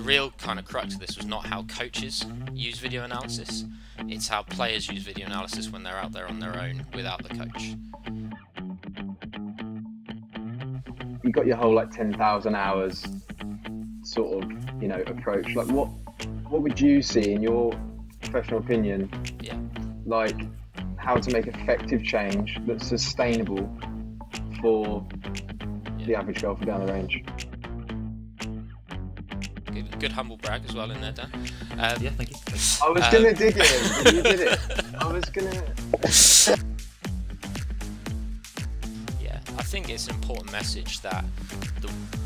the real kind of crux of this was not how coaches use video analysis, it's how players use video analysis when they're out there on their own without the coach. You got your whole like 10,000 hours sort of, approach. Like what would you see in your professional opinion? Yeah. Like how to make effective change that's sustainable for the average golfer down the range. Good humble brag as well in there, Dan. Yeah, thank you. I was going to dig it in, you did it. I was going to... Yeah, I think it's an important message that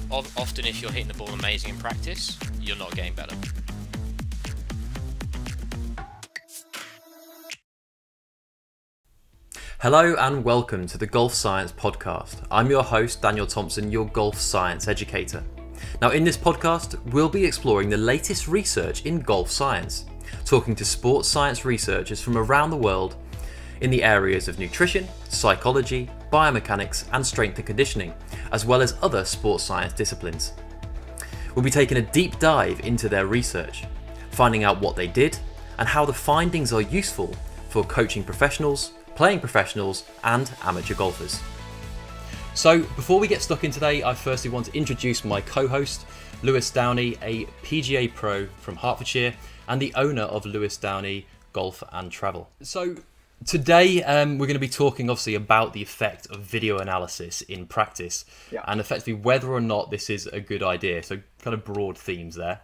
often if you're hitting the ball amazing in practice, you're not getting better. Hello and welcome to the Golf Science Podcast. I'm your host, Daniel Thompson, your golf science educator. Now in this podcast, we'll be exploring the latest research in golf science, talking to sports science researchers from around the world in the areas of nutrition, psychology, biomechanics and strength and conditioning, as well as other sports science disciplines. We'll be taking a deep dive into their research, finding out what they did and how the findings are useful for coaching professionals, playing professionals and amateur golfers. So before we get stuck in today, I firstly want to introduce my co-host, Lewis Downey, a PGA pro from Hertfordshire and the owner of Lewis Downey Golf and Travel. So today we're going to be talking obviously about the effect of video analysis in practice and effectively whether or not this is a good idea. So kind of broad themes there.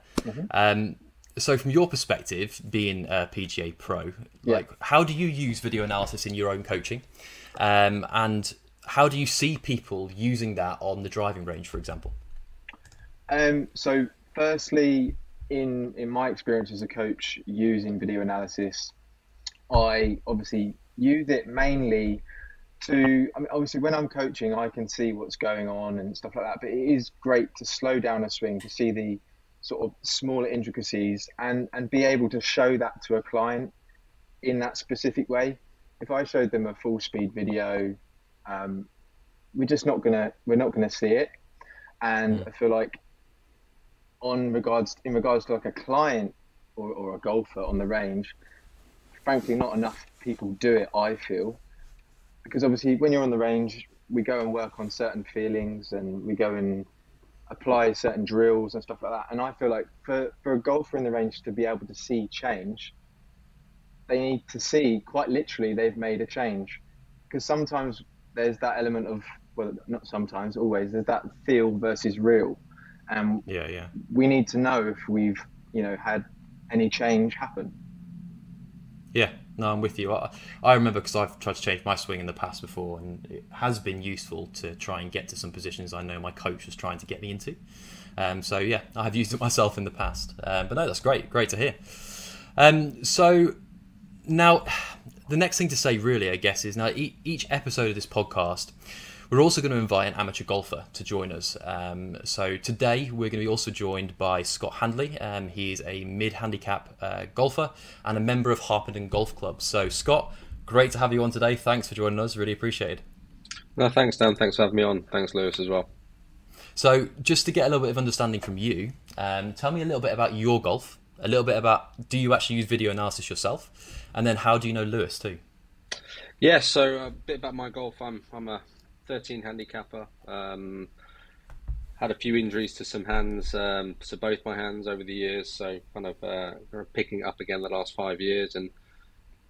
So from your perspective, being a PGA pro, like how do you use video analysis in your own coaching? And how do you see people using that on the driving range, for example? So firstly, in my experience as a coach using video analysis, I obviously use it mainly obviously when I'm coaching, I can see what's going on and stuff like that, but it is great to slow down a swing to see the sort of smaller intricacies and be able to show that to a client in that specific way. If I showed them a full speed video, we're not gonna see it. And I feel like in regards to like a client or a golfer on the range, frankly, not enough people do it, I feel, because obviously when you're on the range, we go and work on certain feelings and we go and apply certain drills and stuff like that. And I feel like for a golfer in the range to be able to see change, they need to see quite literally they've made a change. Because sometimes there's that element of, well, not sometimes, always, there's that feel versus real. And we need to know if we've, had any change happen. Yeah, no, I'm with you. I remember because I've tried to change my swing in the past before, and it has been useful to try and get to some positions I know my coach was trying to get me into. So yeah, I have used it myself in the past. But no, that's great to hear. So now, the next thing to say really, I guess, is now each episode of this podcast, we're also going to invite an amateur golfer to join us. So today we're going to be also joined by Scott Handley. He's a mid-handicap golfer and a member of Harpenden Golf Club. So Scott, great to have you on today. Thanks for joining us. Really appreciate it. No, thanks, Dan. Thanks for having me on. Thanks, Lewis, as well. So just to get a little bit of understanding from you, tell me a little bit about your golf, a little bit about, do you actually use video analysis yourself? And then how do you know Lewis too? Yeah, so a bit about my golf. I'm a 13 handicapper. Had a few injuries to some hands, to both my hands over the years. So kind of picking up again the last 5 years. And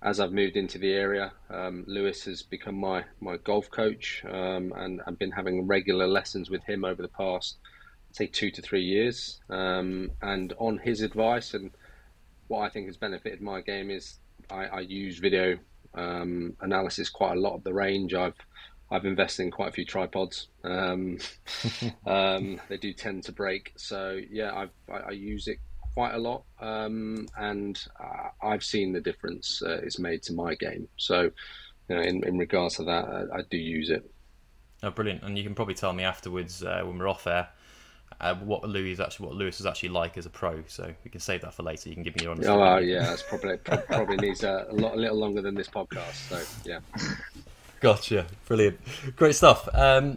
as I've moved into the area, Lewis has become my golf coach, and I've been having regular lessons with him over the past, say, 2 to 3 years. And on his advice, and what I think has benefited my game is I use video analysis quite a lot of the range. I've invested in quite a few tripods. They do tend to break, so yeah, I use it quite a lot, and I've seen the difference it's made to my game. So, in regards to that, I do use it. Oh, brilliant! And you can probably tell me afterwards when we're off air what Lewis is actually like as a pro. So we can save that for later. You can give me your honest opinion. Oh yeah, that's probably needs a little longer than this podcast. So yeah. Gotcha. Brilliant. Great stuff.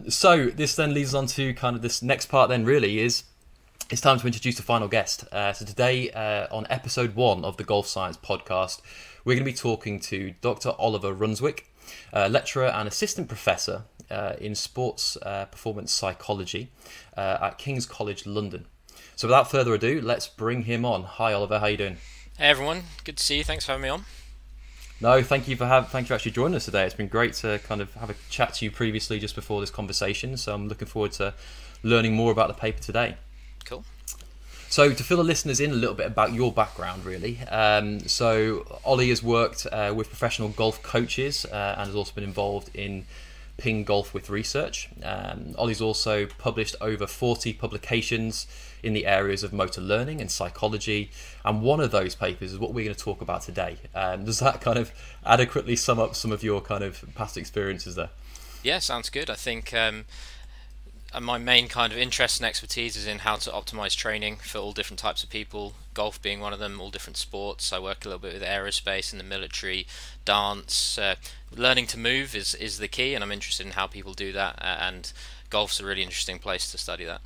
So this then leads on to kind of this next part then really is it's time to introduce the final guest. So today, on episode 1 of the Golf Science podcast, we're going to be talking to Dr Oliver Runswick, lecturer and assistant professor in sports performance psychology at King's College London. So without further ado, let's bring him on. Hi Oliver, how you doing? Hey everyone, good to see you. Thanks for having me on. No, thank you for actually joining us today. It's been great to kind of have a chat to you previously just before this conversation. So I'm looking forward to learning more about the paper today. Cool. So to fill the listeners in a little bit about your background, really. So Ollie has worked with professional golf coaches and has also been involved in Ping Golf with research. Ollie's also published over 40 publications in the areas of motor learning and psychology, and one of those papers is what we're going to talk about today. Does that kind of adequately sum up some of your kind of past experiences there? Yeah, sounds good. I think my main kind of interest and expertise is in how to optimize training for all different types of people, golf being one of them, all different sports. I work a little bit with aerospace and the military, dance. Learning to move is the key, and I'm interested in how people do that, and golf's a really interesting place to study that.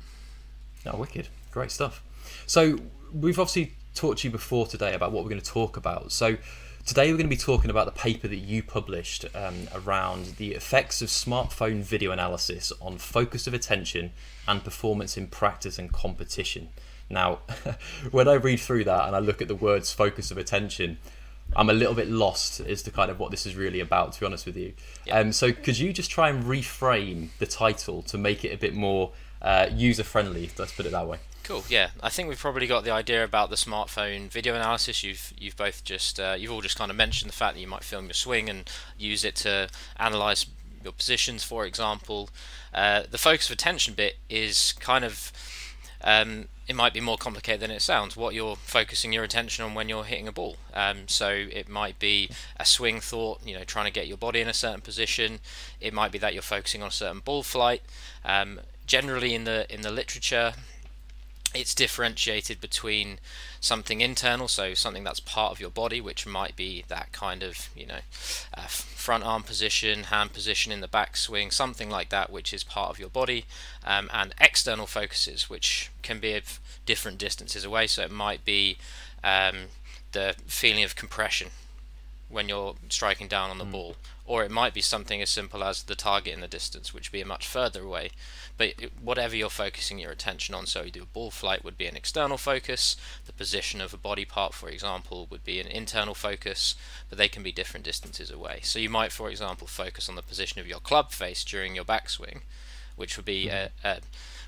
Oh, wicked. Great stuff. So we've obviously talked to you before today about what we're going to talk about. So today we're going to be talking about the paper that you published around the effects of smartphone video analysis on focus of attention and performance in practice and competition. Now, when I read through that and I look at the words focus of attention, I'm a little bit lost as to kind of what this is really about, to be honest with you. Yeah. So could you just try and reframe the title to make it a bit more user-friendly, let's put it that way? Cool. Yeah, I think we've probably got the idea about the smartphone video analysis. You've both just you've all just kind of mentioned the fact that you might film your swing and use it to analyze your positions, for example. The focus of attention bit is kind of it might be more complicated than it sounds. What you're focusing your attention on when you're hitting a ball. So it might be a swing thought, trying to get your body in a certain position. It might be that you're focusing on a certain ball flight. Generally, in the literature, it's differentiated between something internal, so something that's part of your body, which might be that kind of front arm position, hand position in the backswing, something like that, which is part of your body, and external focuses, which can be of different distances away. So it might be the feeling of compression when you're striking down on the ball, or it might be something as simple as the target in the distance, which would be much further away. But whatever you're focusing your attention on, so you do a ball flight would be an external focus, the position of a body part, for example, would be an internal focus, but they can be different distances away. So you might, for example, focus on the position of your club face during your backswing, which would be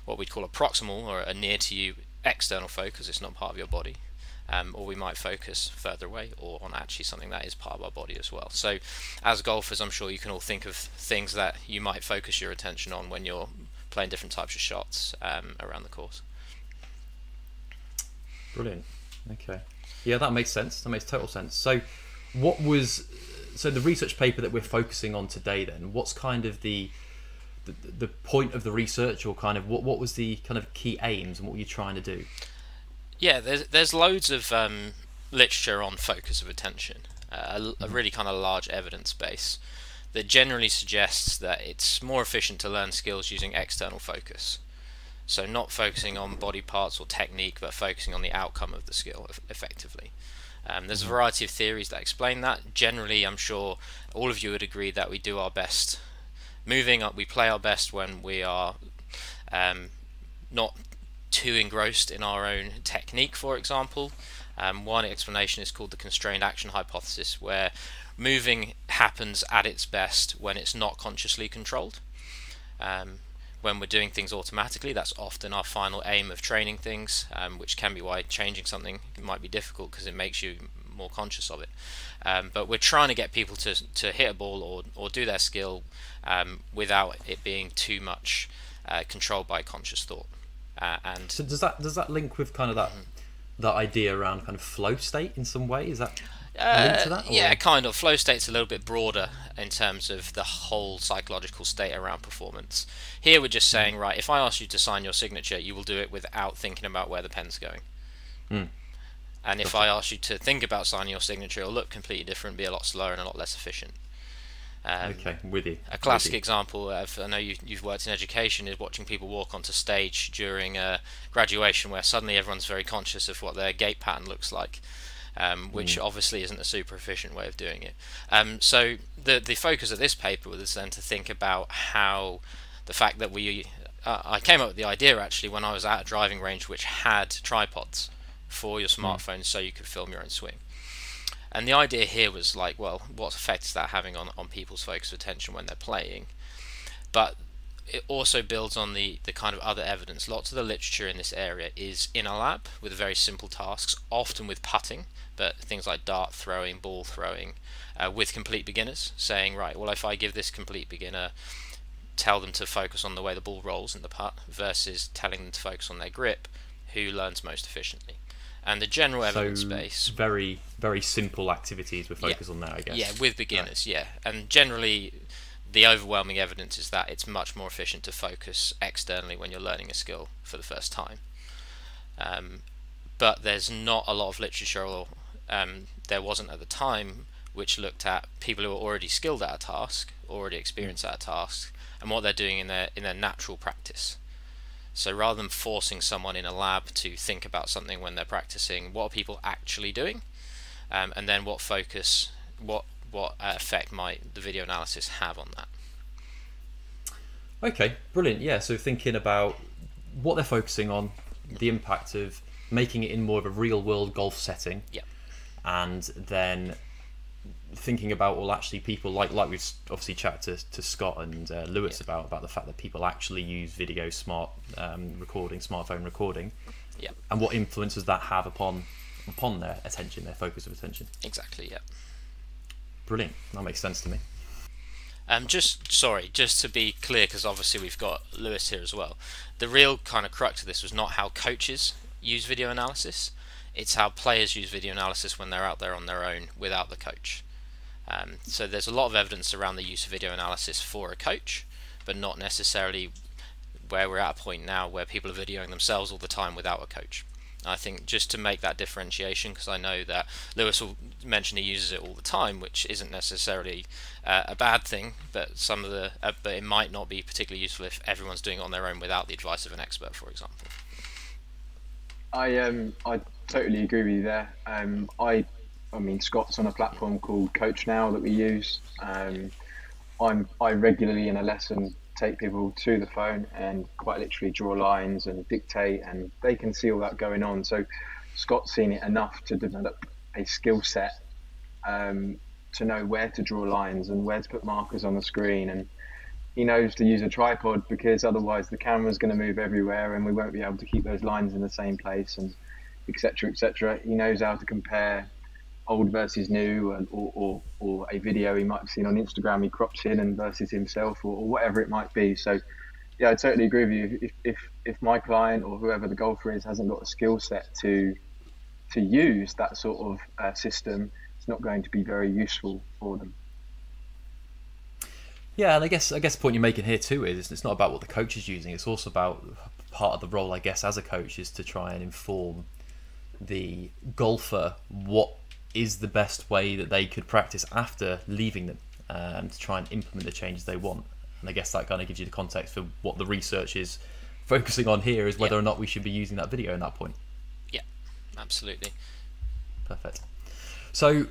what we'd call a proximal, or a near to you external focus. It's not part of your body. Or we might focus further away, or on actually something that is part of our body as well. So as golfers, I'm sure you can all think of things that you might focus your attention on when you're playing different types of shots around the course. Brilliant. Okay. Yeah, that makes sense. That makes total sense. So the research paper that we're focusing on today then, what's kind of the point of the research, or kind of what was the kind of key aims and what were you trying to do? Yeah, there's loads of literature on focus of attention, a really kind of large evidence base that generally suggests that it's more efficient to learn skills using external focus. So not focusing on body parts or technique, but focusing on the outcome of the skill effectively. There's a variety of theories that explain that. Generally, I'm sure all of you would agree that we do our best moving up. We play our best when we are not too engrossed in our own technique, for example. One explanation is called the constrained action hypothesis, where moving happens at its best when it's not consciously controlled. When we're doing things automatically, that's often our final aim of training things, which can be why changing something might be difficult, because it makes you more conscious of it. But we're trying to get people to hit a ball or do their skill without it being too much controlled by conscious thought. And so does that link with kind of that idea around kind of flow state in some way? Is that linked to that? Or? Yeah, kind of. Flow state's a little bit broader in terms of the whole psychological state around performance. Here we're just saying, right, if I ask you to sign your signature, you will do it without thinking about where the pen's going. And if I ask you to think about signing your signature, it'll look completely different, be a lot slower and a lot less efficient. Okay, with you. A classic example of, I know you've worked in education, is watching people walk onto stage during graduation, where suddenly everyone's very conscious of what their gait pattern looks like, which obviously isn't a super efficient way of doing it. So the focus of this paper was then to think about how the fact that I came up with the idea actually when I was at a driving range which had tripods for your smartphone, so you could film your own swing. And the idea here was like, well, what effect is that having on people's focus of attention when they're playing? But it also builds on the kind of other evidence. Lots of the literature in this area is in a lab with very simple tasks, often with putting, but things like dart throwing, ball throwing, with complete beginners, saying, right, well, if I give this complete beginner, tell them to focus on the way the ball rolls in the putt versus telling them to focus on their grip, who learns most efficiently? And the general evidence base, very, very simple activities with focus on that, I guess. Yeah, with beginners, yeah. And generally, the overwhelming evidence is that it's much more efficient to focus externally when you're learning a skill for the first time. But there's not a lot of literature, or there wasn't at the time, which looked at people who are already skilled at a task, already experienced at a task, and what they're doing in their natural practice. So rather than forcing someone in a lab to think about something when they're practicing, what are people actually doing? And then what effect might the video analysis have on that? Okay, brilliant. Yeah, so thinking about what they're focusing on, the impact of making it in more of a real-world golf setting, and then thinking about, well, actually people like we've obviously chatted to Scott and Lewis about the fact that people actually use video smartphone recording, and what influence does that have upon their attention, their focus of attention. Exactly, yeah. Brilliant, that makes sense to me. Just to be clear, because obviously we've got Lewis here as well, the real kind of crux of this was not how coaches use video analysis, it's how players use video analysis when they're out there on their own without the coach. So there's a lot of evidence around the use of video analysis for a coach, but not necessarily where we're at a point now where people are videoing themselves all the time without a coach. I think just to make that differentiation, because I know that Lewis will mention he uses it all the time, which isn't necessarily a bad thing, but but it might not be particularly useful if everyone's doing it on their own without the advice of an expert, for example. I totally agree with you there. I mean, Scott's on a platform called Coach Now that we use. I regularly in a lesson take people to the phone and quite literally draw lines and dictate, and they can see all that going on. So Scott's seen it enough to develop a skill set to know where to draw lines and where to put markers on the screen, and he knows to use a tripod because otherwise the camera's going to move everywhere and we won't be able to keep those lines in the same place, and etc., etc. He knows how to compare old versus new, or a video he might have seen on Instagram he crops in and versus himself, or whatever it might be. So yeah, I totally agree with you. If my client or whoever the golfer is hasn't got a skill set to use that sort of system, it's not going to be very useful for them. Yeah, and I guess the point you're making here too is it's not about what the coach is using, it's also about part of the role, I guess, as a coach is to try and inform the golfer what is the best way that they could practice after leaving them, to try and implement the changes they want. And I guess that kind of gives you the context for what the research is focusing on here, is whether or not we should be using that video in that point. Yeah, absolutely. Perfect. So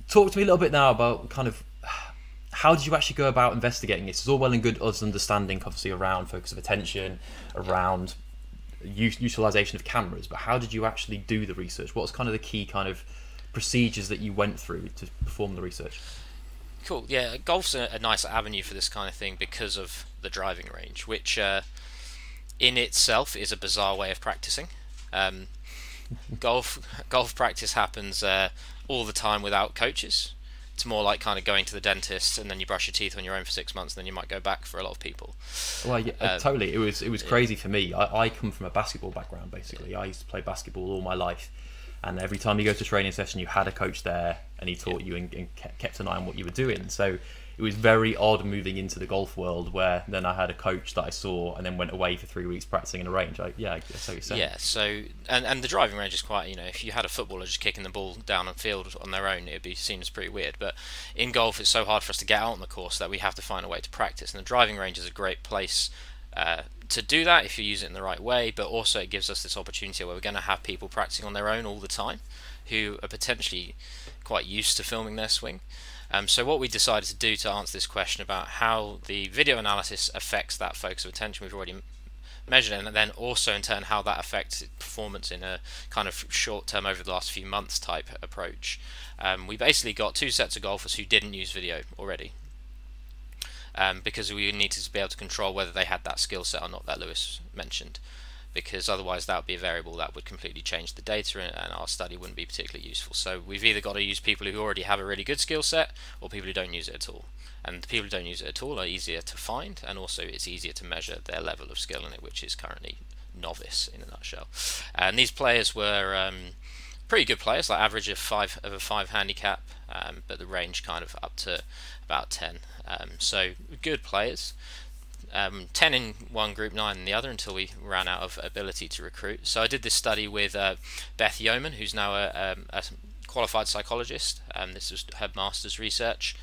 talk to me a little bit now about kind of how did you actually go about investigating this? It's all well and good us understanding obviously around focus of attention, around utilization of cameras, but how did you actually do the research? What was kind of the key kind of procedures that you went through to perform the research? Cool. Yeah, golf's a nice avenue for this kind of thing because of the driving range, which in itself is a bizarre way of practicing. Golf practice happens all the time without coaches. It's more like kind of going to the dentist and then you brush your teeth on your own for 6 months and then you might go back for a lot of people. Well, yeah, totally. It was crazy for me. I come from a basketball background, basically. I used to play basketball all my life, and every time you go to a training session you had a coach there and he taught you and kept an eye on what you were doing. So it was very odd moving into the golf world, where then I had a coach that I saw and then went away for 3 weeks practicing in a range. Yeah, I guess what you're saying. Yeah, so and the driving range is quite, if you had a footballer just kicking the ball down on field on their own, it'd be seen as pretty weird. But in golf, it's so hard for us to get out on the course that we have to find a way to practice, and the driving range is a great place to do that if you use it in the right way. But also it gives us this opportunity where we're going to have people practicing on their own all the time, who are potentially quite used to filming their swing. So what we decided to do to answer this question about how the video analysis affects that focus of attention, we've already measured it, and then also in turn how that affects performance in a kind of short term, over the last few months type approach. We basically got 2 sets of golfers who didn't use video already, because we needed to be able to control whether they had that skill set or not that Lewis mentioned, because otherwise that would be a variable that would completely change the data, and our study wouldn't be particularly useful. So we've either got to use people who already have a really good skill set, or people who don't use it at all. And the people who don't use it at all are easier to find, and also it's easier to measure their level of skill in it, which is currently novice in a nutshell. And these players were pretty good players, like average of a 5 handicap, but the range kind of up to about 10. So good players. 10 in one group, 9 in the other, until we ran out of ability to recruit. So I did this study with Beth Yeoman, who's now a qualified psychologist. This was her master's research.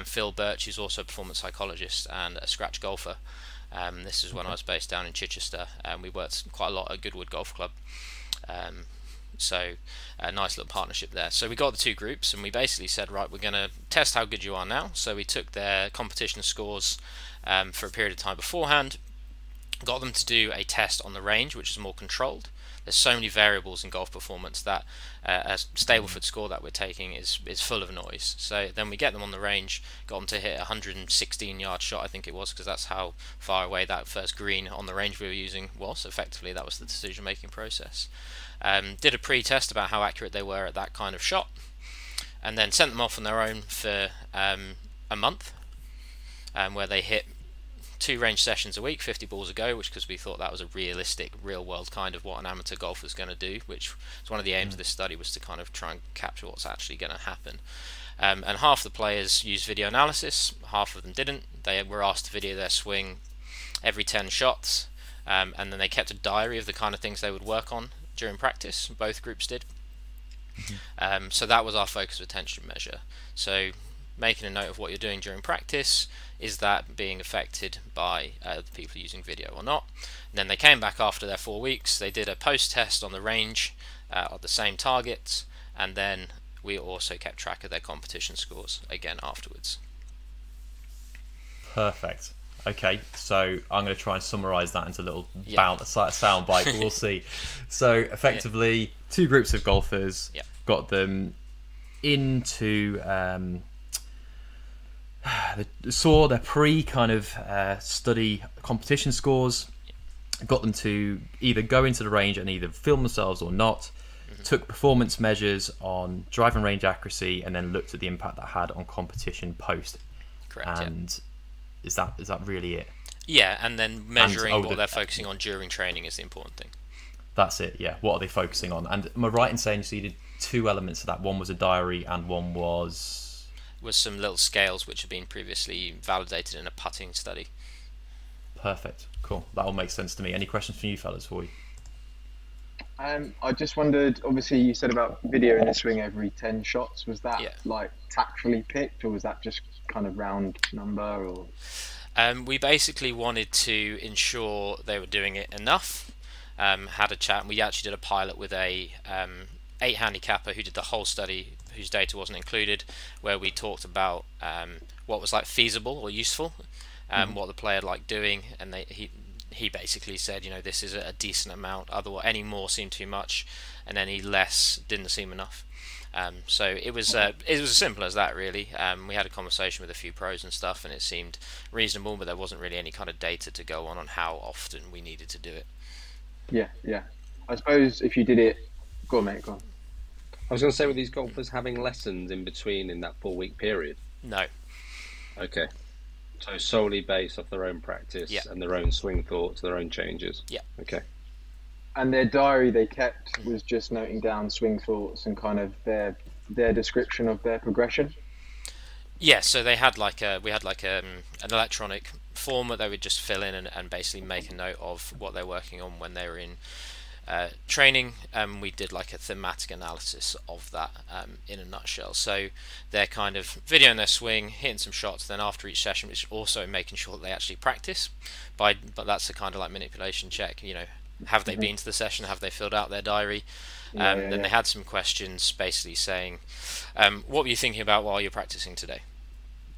Phil Birch, who's also a performance psychologist and a scratch golfer. This is when I was based down in Chichester, and we worked quite a lot at Goodwood Golf Club. So a nice little partnership there. So we got the 2 groups, and we basically said, right, we're going to test how good you are now. So we took their competition scores for a period of time beforehand, got them to do a test on the range, which is more controlled. There's so many variables in golf performance that a Stableford score that we're taking is full of noise. So then we get them on the range, got them to hit a 116-yard shot, I think it was, because that's how far away that first green on the range we were using was. Effectively, that was the decision-making process. Did a pre-test about how accurate they were at that kind of shot, and then sent them off on their own for a month, where they hit 2 range sessions a week, 50 balls a go, which, because we thought that was a realistic, real-world kind of what an amateur golfer is going to do, which was one of the aims of this study, was to kind of try and capture what's actually going to happen. And half the players used video analysis, half of them didn't. They were asked to video their swing every 10 shots, and then they kept a diary of the kind of things they would work on during practice. Both groups did. So that was our focus of attention measure. So making a note of what you're doing during practice, is that being affected by the people using video or not. And then they came back after their 4 weeks, they did a post-test on the range of the same targets, and then we also kept track of their competition scores again afterwards. Perfect. Okay, so I'm going to try and summarise that into a little sound bite, but we'll see. So effectively, 2 groups of golfers, got them into saw their pre kind of study competition scores, got them to either go into the range and either film themselves or not, took performance measures on driving range accuracy, and then looked at the impact that had on competition post. Correct. And is that really it? Yeah, and then measuring what they're focusing on during training is the important thing. That's it, yeah. What are they focusing on? And am I right in saying you did 2 elements of that? One was a diary and one was some little scales which have been previously validated in a putting study. Perfect, cool. That all makes sense to me. Any questions from you fellas for you? I just wondered, obviously you said about video in the swing every 10 shots. Was that like tactfully picked, or was that just kind of round number? Or we basically wanted to ensure they were doing it enough. Had a chat, and we actually did a pilot with a 8 handicapper who did the whole study, whose data wasn't included, where we talked about what was like feasible or useful, what the player liked doing, and he basically said, this is a decent amount, otherwise any more seemed too much, and any less didn't seem enough. So it was as simple as that, really. We had a conversation with a few pros and stuff, and it seemed reasonable, but there wasn't really any kind of data to go on how often we needed to do it. Yeah. I suppose if you did it, go on mate, go on. I was going to say, were these golfers having lessons in between in that 4-week period? No. Okay. So solely based off their own practice and their own swing thoughts, their own changes? Yeah. Okay. And their diary they kept was just noting down swing thoughts and kind of their description of their progression? Yeah, so they had like an electronic form that they would just fill in and basically make a note of what they're working on when they were in training. We did like a thematic analysis of that in a nutshell. So they're kind of videoing their swing, hitting some shots, then after each session, which is also making sure that they actually practice. But that's a kind of like manipulation check. You know, have they been to the session? Have they filled out their diary? Then they had some questions basically saying, what were you thinking about while you're practicing today?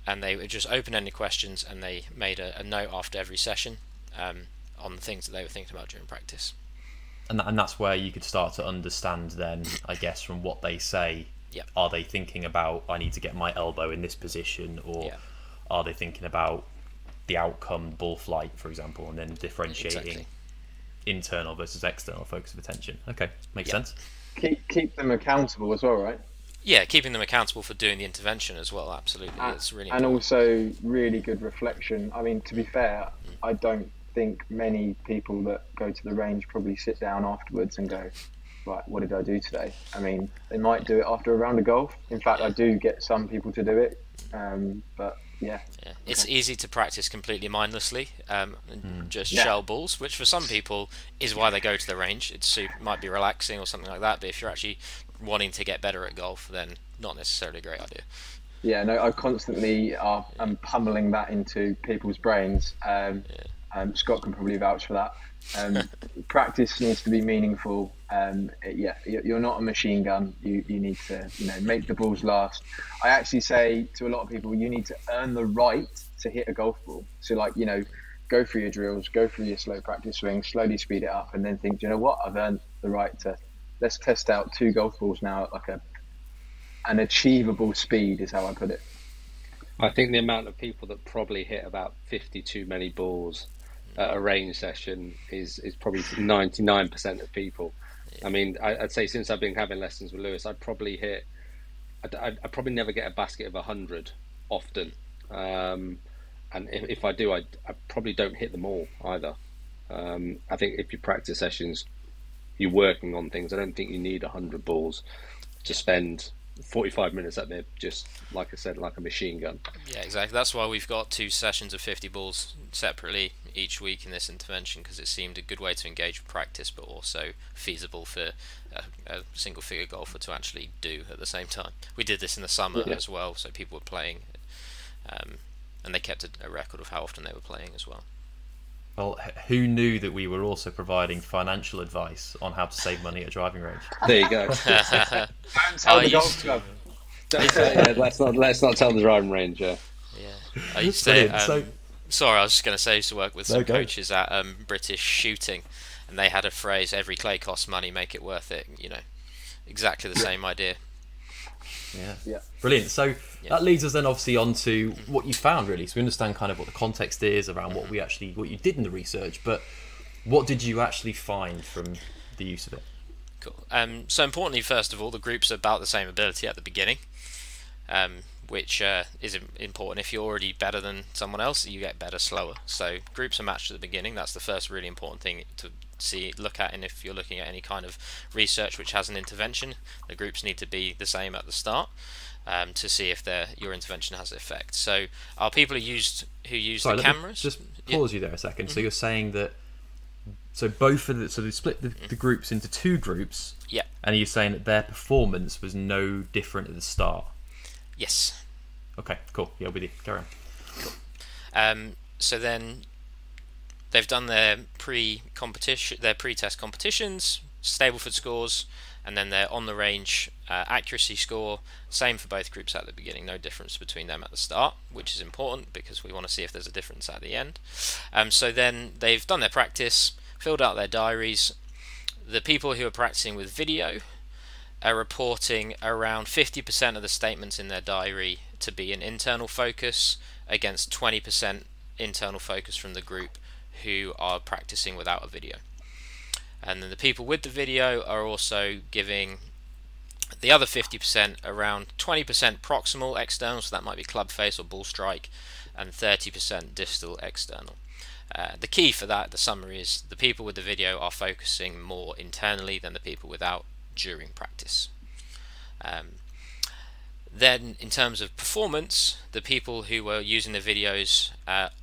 And they were just open-ended questions, and they made a note after every session on the things that they were thinking about during practice. And that's where you could start to understand then, I guess, from what they say. Yep. Are they thinking about, I need to get my elbow in this position, or are they thinking about the outcome, ball flight, for example, and then differentiating internal versus external focus of attention? Okay, makes sense. Keep them accountable as well, right? Yeah, keeping them accountable for doing the intervention as well. Absolutely, it's really and important. also really good reflection. I mean, to be fair, I don't think many people that go to the range probably sit down afterwards and go, right, what did I do today? I mean, they might do it after a round of golf. In fact, I do get some people to do it, but yeah. It's easy to practice completely mindlessly, just shell balls, which for some people is why they go to the range. It might be relaxing or something like that, but if you're actually wanting to get better at golf, then not necessarily a great idea. Yeah, no, I constantly am pummeling that into people's brains. Scott can probably vouch for that. Practice needs to be meaningful. You're not a machine gun. You need to, make the balls last. I actually say to a lot of people, you need to earn the right to hit a golf ball. So go through your drills, go through your slow practice swing, slowly speed it up, and then think, you know what, I've earned the right to, let's test out 2 golf balls now at like an achievable speed is how I put it. I think the amount of people that probably hit about 50 too many balls at a range session is probably 99% of people. I mean, I'd say since I've been having lessons with Lewis, I'd probably never get a basket of 100 often. And if I do, I probably don't hit them all either. I think if you practice sessions, you're working on things. I don't think you need 100 balls to spend 45 minutes at there, just like I said, like a machine gun. Yeah, exactly. That's why we've got 2 sessions of 50 balls separately each week in this intervention, because it seemed a good way to engage with practice, but also feasible for a single figure golfer to actually do at the same time. We did this in the summer as well, so people were playing, and they kept a record of how often they were playing as well. Well, who knew that we were also providing financial advice on how to save money at a driving range? There you go. Don't tell the golf club. Let's not tell the driving range. Yeah, I used to. Sorry, I was just going to say, I used to work with some coaches at British shooting, and they had a phrase: "Every clay costs money, make it worth it." Exactly the same idea. Yeah. Brilliant. So that leads us then obviously on to what you found, really. So we understand kind of what the context is around what you did in the research, but what did you actually find from the use of it? Cool. So importantly, first of all, the groups are about the same ability at the beginning, which is important. If you're already better than someone else, you get better slower. So groups are matched at the beginning. That's the first really important thing to look at, and if you're looking at any kind of research which has an intervention, the groups need to be the same at the start to see if your intervention has effect. So our people who use the cameras. Just pause you there a second. So you're saying that so they split the groups into 2 groups. Yeah. And you're saying that their performance was no different at the start. Yes. Okay. Cool. Yeah, with you. Carry on. Cool. So then they've done their pre-test competitions, Stableford scores, and then their on the range accuracy score. Same for both groups at the beginning. No difference between them at the start, which is important because we want to see if there's a difference at the end. So then they've done their practice, filled out their diaries. The people who are practicing with video are reporting around 50% of the statements in their diary to be an internal focus against 20% internal focus from the group who are practicing without a video. And then the people with the video are also giving the other 50% around 20% proximal external, so that might be club face or ball strike, and 30% distal external. The key for that, the summary, is the people with the video are focusing more internally than the people without during practice. Then, in terms of performance, the people who were using the videos,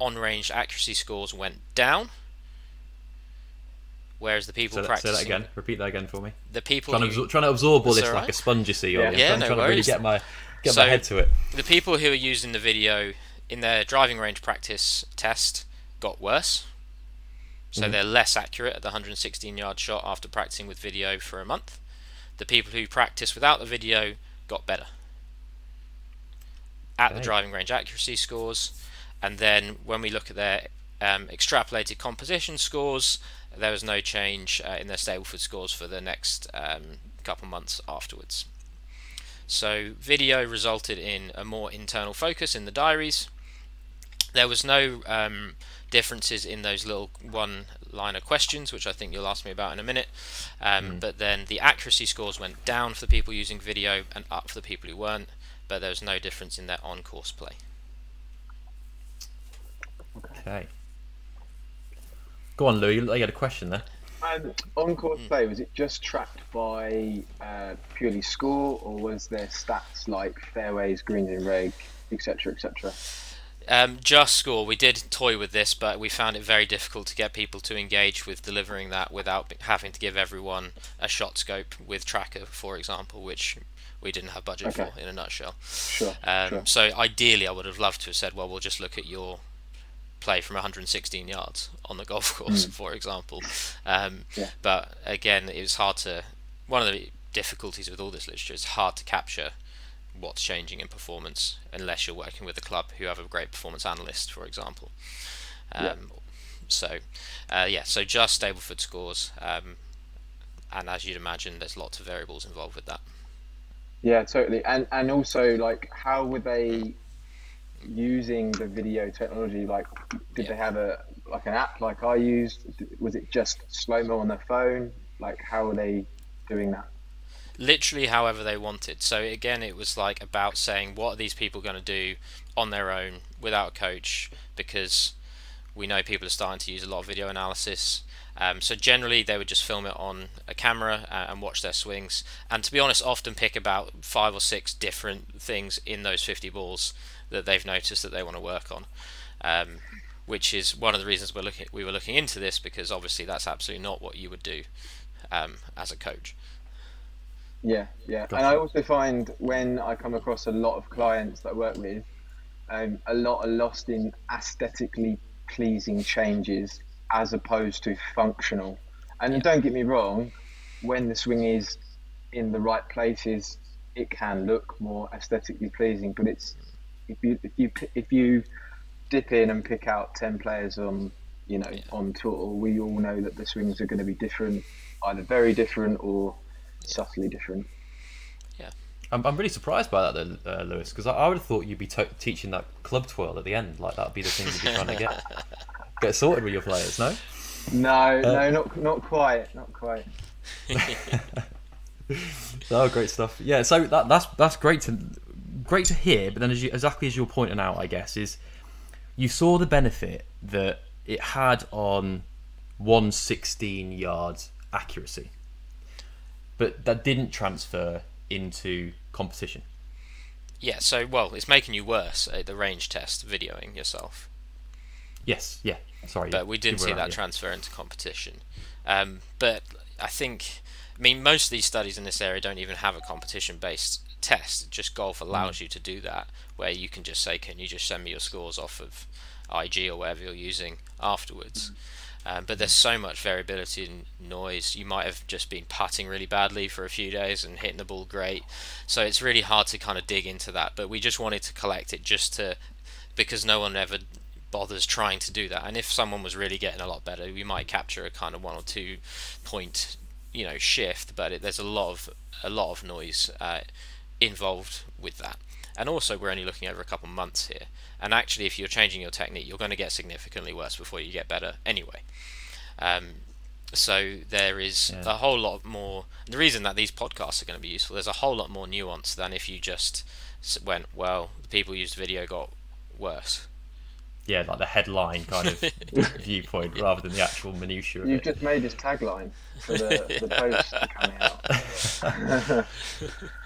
on-range accuracy scores went down, whereas the people practicing... Say that again. Repeat that again for me. The people trying to absorb all this right. like a sponge, you see. Yeah, no trying to worries. really get my head to it. The people who were using the video in their driving range practice test got worse. So they're less accurate at the 116-yard shot after practicing with video for a month. The people who practiced without the video got better at the driving range accuracy scores. And then when we look at their extrapolated composition scores, there was no change in their Stableford scores for the next couple months afterwards. So video resulted in a more internal focus in the diaries. There was no differences in those little one-liner questions, which I think you'll ask me about in a minute. But then the accuracy scores went down for the people using video and up for the people who weren't, but there was no difference in their on-course play. Okay. Go on, Lou. You had a question there. On-course play, was it just tracked by purely score, or was there stats like fairways, greens and reg, etc., etc.? Just score. We did toy with this, but we found it very difficult to get people to engage with delivering that without having to give everyone a shot scope with tracker, for example, which we didn't have budget for, in a nutshell. Sure. So ideally, I would have loved to have said, well, we'll just look at your play from 116 yards on the golf course, for example. But again, it was hard to... One of the difficulties with all this literature is hard to capture what's changing in performance unless you're working with a club who have a great performance analyst, for example. So just Stableford scores, and as you'd imagine, there's lots of variables involved with that. Yeah, totally. And also, like, how were they using the video technology? Like, did they have an app like I used? Was it just slow-mo on their phone? Like, how were they doing that? Literally however they wanted. So again, it was like about saying, what are these people going to do on their own without a coach, because we know people are starting to use a lot of video analysis. So generally they would just film it on a camera and watch their swings, and to be honest, often pick about 5 or 6 different things in those 50 balls that they've noticed that they want to work on, which is one of the reasons we were looking into this, because obviously that's absolutely not what you would do as a coach. Yeah. Gotcha. And I also find when I come across a lot of clients that I work with, a lot are lost in aesthetically pleasing changes as opposed to functional. And don't get me wrong, when the swing is in the right places, it can look more aesthetically pleasing. But it's if you dip in and pick out 10 players on tour, we all know that the swings are going to be different, either very different or subtly different. I'm really surprised by that though, Lewis, because I would have thought you'd be teaching that club twirl at the end, like that'd be the thing you'd be trying to get sorted with your players. No, not quite. Oh, great stuff. Yeah, so that's great to hear. But then, exactly as you're pointing out, I guess, is you saw the benefit that it had on 116 yards accuracy, but that didn't transfer into competition. Yeah, so, it's making you worse at the range test, videoing yourself. Yes, yeah, sorry. But we didn't see that transfer into competition. But I think, most of these studies in this area don't even have a competition-based test. Just golf allows you to do that, where you can just say, can you just send me your scores off of IG or whatever you're using afterwards. But there's so much variability and noise. You might have just been putting really badly for a few days and hitting the ball great, so it's really hard to kind of dig into that. But we just wanted to collect it because no one ever bothers trying to do that. And if someone was really getting a lot better, we might capture a kind of 1 or 2 point shift, but there's a lot of noise involved with that. And also, we're only looking over a couple months here, and actually if you're changing your technique, you're going to get significantly worse before you get better anyway. So there is a whole lot more. The reason that these podcasts are going to be useful, there's a whole lot more nuance than if you just went, well, the people who used video got worse. like the headline kind of viewpoint rather than the actual minutiae of You've it. just made his tagline for the post coming out.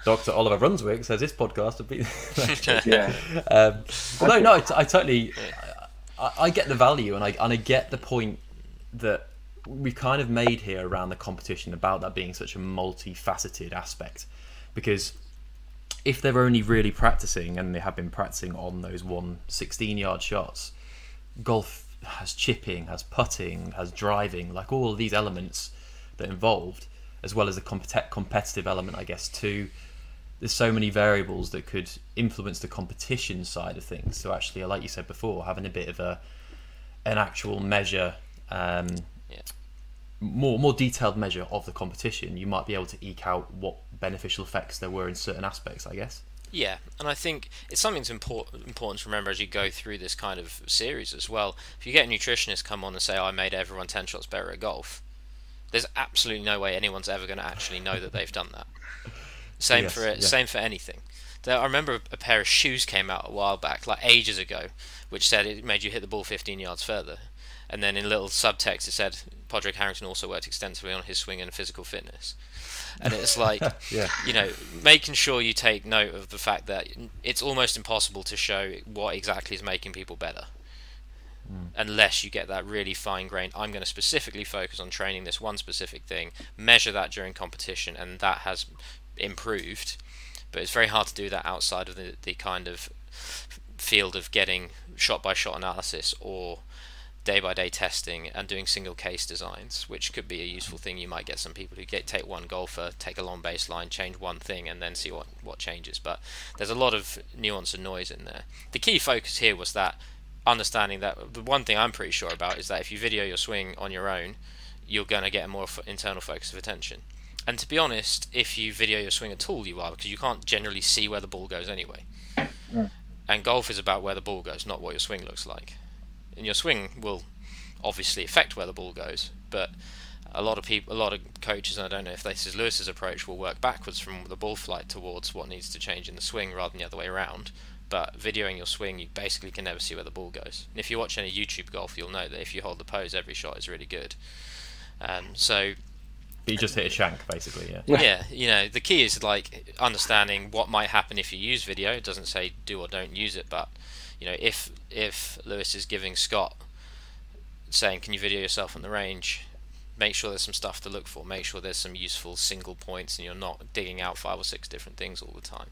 Dr Oliver Runswick says this podcast would be Yeah. I totally I get the value, and I get the point that we've kind of made here around the competition about that being such a multifaceted aspect, because if they're only really practicing, and they have been practicing on those 16-yard shots, golf has chipping, has putting, has driving, like all of these elements that are involved, as well as the competitive element, I guess, too. There's so many variables that could influence the competition side of things. So actually, like you said before, having a bit of an actual measure, more detailed measure of the competition, you might be able to eke out what beneficial effects there were in certain aspects, I guess. Yeah, and I think it's something that's important to remember as you go through this kind of series as well. If you get a nutritionist come on and say, I made everyone 10 shots better at golf, there's absolutely no way anyone's ever going to actually know that they've done that. Same for anything. I remember a pair of shoes came out a while back, like ages ago, which said it made you hit the ball 15 yards further. And then in little subtext it said Podrick Harrington also worked extensively on his swing and physical fitness. And it's like, making sure you take note of the fact that it's almost impossible to show what exactly is making people better. Unless you get that really fine-grained, I'm going to specifically focus on training this one specific thing, measure that during competition, and that has improved. But it's very hard to do that outside of the kind of field of getting shot-by-shot analysis or day-by-day testing and doing single case designs, which could be a useful thing. You might get some people who take one golfer, take a long baseline, change one thing, and then see what changes. But there's a lot of nuance and noise in there. The key focus here was that understanding that the one thing I'm pretty sure about is that if you video your swing on your own, you're going to get a more internal focus of attention. And to be honest, if you video your swing at all, you are, because you can't generally see where the ball goes anyway. And golf is about where the ball goes, not what your swing looks like. And your swing will obviously affect where the ball goes, but a lot of coaches, and I don't know if this is Lewis's approach, will work backwards from the ball flight towards what needs to change in the swing rather than the other way around. But videoing your swing, you basically can never see where the ball goes. And if you watch any YouTube golf, you'll know that if you hold the pose, every shot is really good. But you just hit a shank, basically, Yeah, the key is like understanding what might happen if you use video. It doesn't say do or don't use it, but if Lewis is giving Scott, saying, can you video yourself on the range, make sure there's some stuff to look for, make sure there's some useful single points and you're not digging out 5 or 6 different things all the time.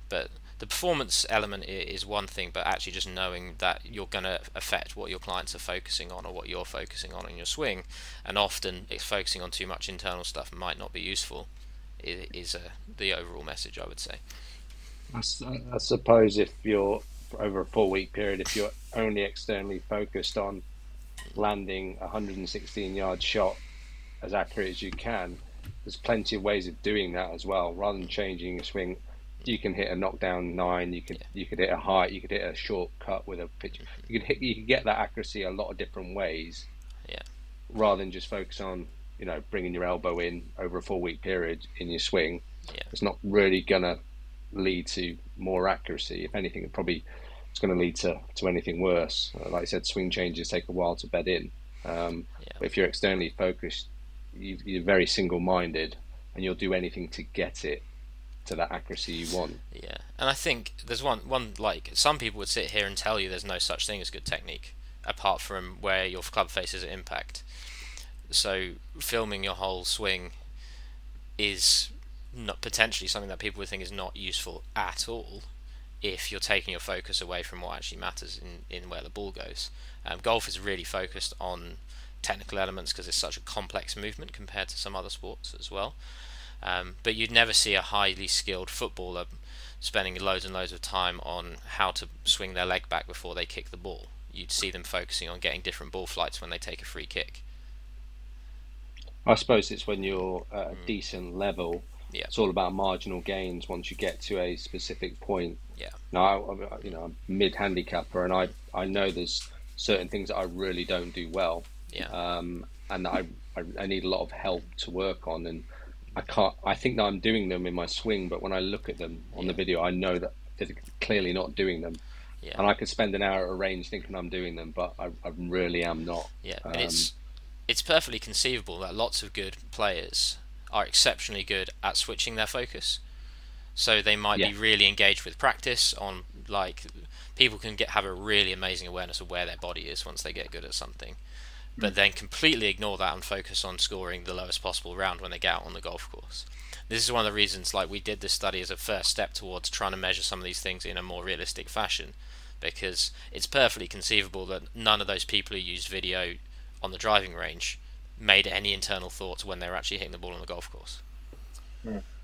But the performance element is one thing, but actually just knowing that you're going to affect what your clients are focusing on or what you're focusing on in your swing, and often it's focusing on too much internal stuff might not be useful, is the overall message, I would say. I suppose if you're over a 4-week period, if you're only externally focused on landing a 116-yard shot as accurate as you can, there's plenty of ways of doing that as well. Rather than changing your swing, you can hit a knockdown 9, you could hit a height, you could hit a short cut with a pitch. You could get that accuracy a lot of different ways. Rather than just focus on bringing your elbow in over a 4-week period in your swing. It's not really gonna lead to more accuracy. If anything, it's going to lead to anything worse. Like I said, swing changes take a while to bed in. But if you're externally focused, you're very single-minded, and you'll do anything to get it to that accuracy you want. Yeah, and I think there's one like some people would sit here and tell you there's no such thing as good technique apart from where your club faces at impact. So filming your whole swing is not potentially something that people would think is not useful at all if you're taking your focus away from what actually matters in where the ball goes. Golf is really focused on technical elements because it's such a complex movement compared to some other sports as well. But you'd never see a highly skilled footballer spending loads and loads of time on how to swing their leg back before they kick the ball. You'd see them focusing on getting different ball flights when they take a free kick. I suppose it's when you're at a decent level. It's all about marginal gains once you get to a specific point. Now, I'm mid-handicapper, and I know there's certain things that I really don't do well. And that I need a lot of help to work on, and I think that I'm doing them in my swing, but when I look at them on the video, I know that they're clearly not doing them. Yeah. And I could spend an hour at a range thinking I'm doing them, but I really am not. Yeah, and it's perfectly conceivable that lots of good players are exceptionally good at switching their focus. So they might be really engaged with practice on, like, people can have a really amazing awareness of where their body is once they get good at something, but then completely ignore that and focus on scoring the lowest possible round when they get out on the golf course. This is one of the reasons, like, we did this study as a first step towards trying to measure some of these things in a more realistic fashion, because it's perfectly conceivable that none of those people who used video on the driving range made any internal thoughts when they were actually hitting the ball on the golf course.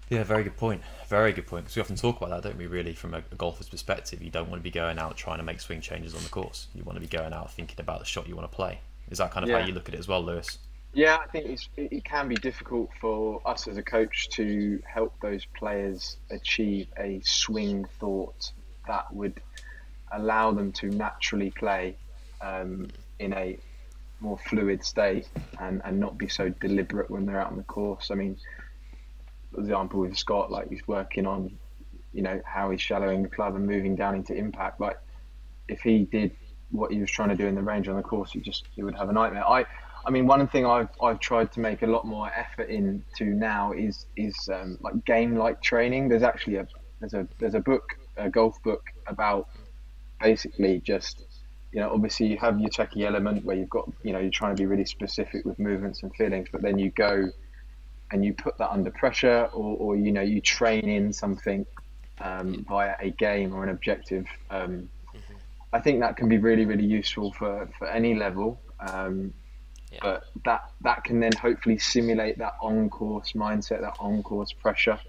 Yeah, very good point. Very good point. Because we often talk about that, don't we? Really, from a golfer's perspective, you don't want to be going out trying to make swing changes on the course. You want to be going out thinking about the shot you want to play. Is that kind of how you look at it as well, Lewis? Yeah, I think it can be difficult for us as a coach to help those players achieve a swing thought that would allow them to naturally play in a more fluid state and not be so deliberate when they're out on the course. I mean, for example, with Scott, like, he's working on, how he's shallowing the club and moving down into impact. Like, if he did what he was trying to do in the range on the course, he would have a nightmare. I mean, one thing I've tried to make a lot more effort into now is like game-like training. There's actually there's a book, a golf book, about basically just, obviously you have your techie element where you've got, you're trying to be really specific with movements and feelings, but then you go and you put that under pressure, or you train in something via a game or an objective. I think that can be really, really useful for any level. But that can then hopefully simulate that on-course mindset, that on-course pressure.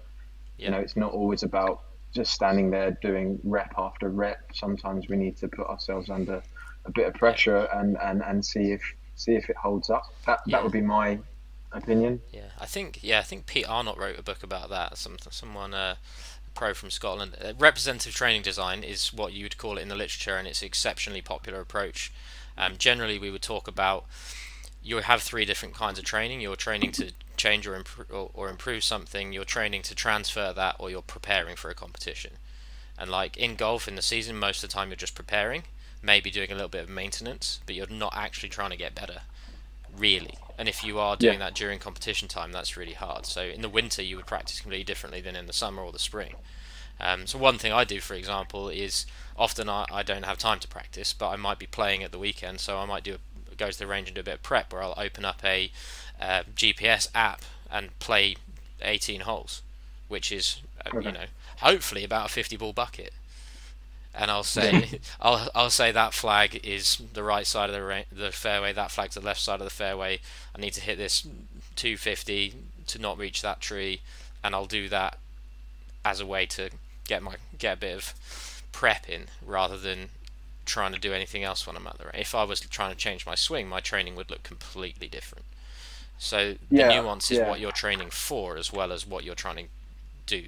It's not always about just standing there doing rep after rep. Sometimes we need to put ourselves under a bit of pressure and see if it holds up. That would be my opinion. I think Pete Arnott wrote a book about that. Someone pro from Scotland. Representative training design is what you would call it in the literature, and it's an exceptionally popular approach. Generally, we would talk about, you have three different kinds of training. You're training to change or improve something, you're training to transfer that, or you're preparing for a competition. And like in golf in the season, most of the time you're just preparing, maybe doing a little bit of maintenance, but you're not actually trying to get better, really. And if you are doing that during competition time, that's really hard. So in the winter you would practice completely differently than in the summer or the spring. So one thing I do, for example, is often I don't have time to practice, but I might be playing at the weekend, so I might go to the range and do a bit of prep, where I'll open up a GPS app and play 18 holes, which is hopefully about a 50 ball bucket, and I'll say I'll say that flag is the right side of the fairway, that flag's the left side of the fairway, I need to hit this 250 to not reach that tree, and I'll do that as a way to get a bit of prep in, rather than trying to do anything else when I'm at the range. If I was trying to change my swing, my training would look completely different. So the nuance is what you're training for as well as what you're trying to do.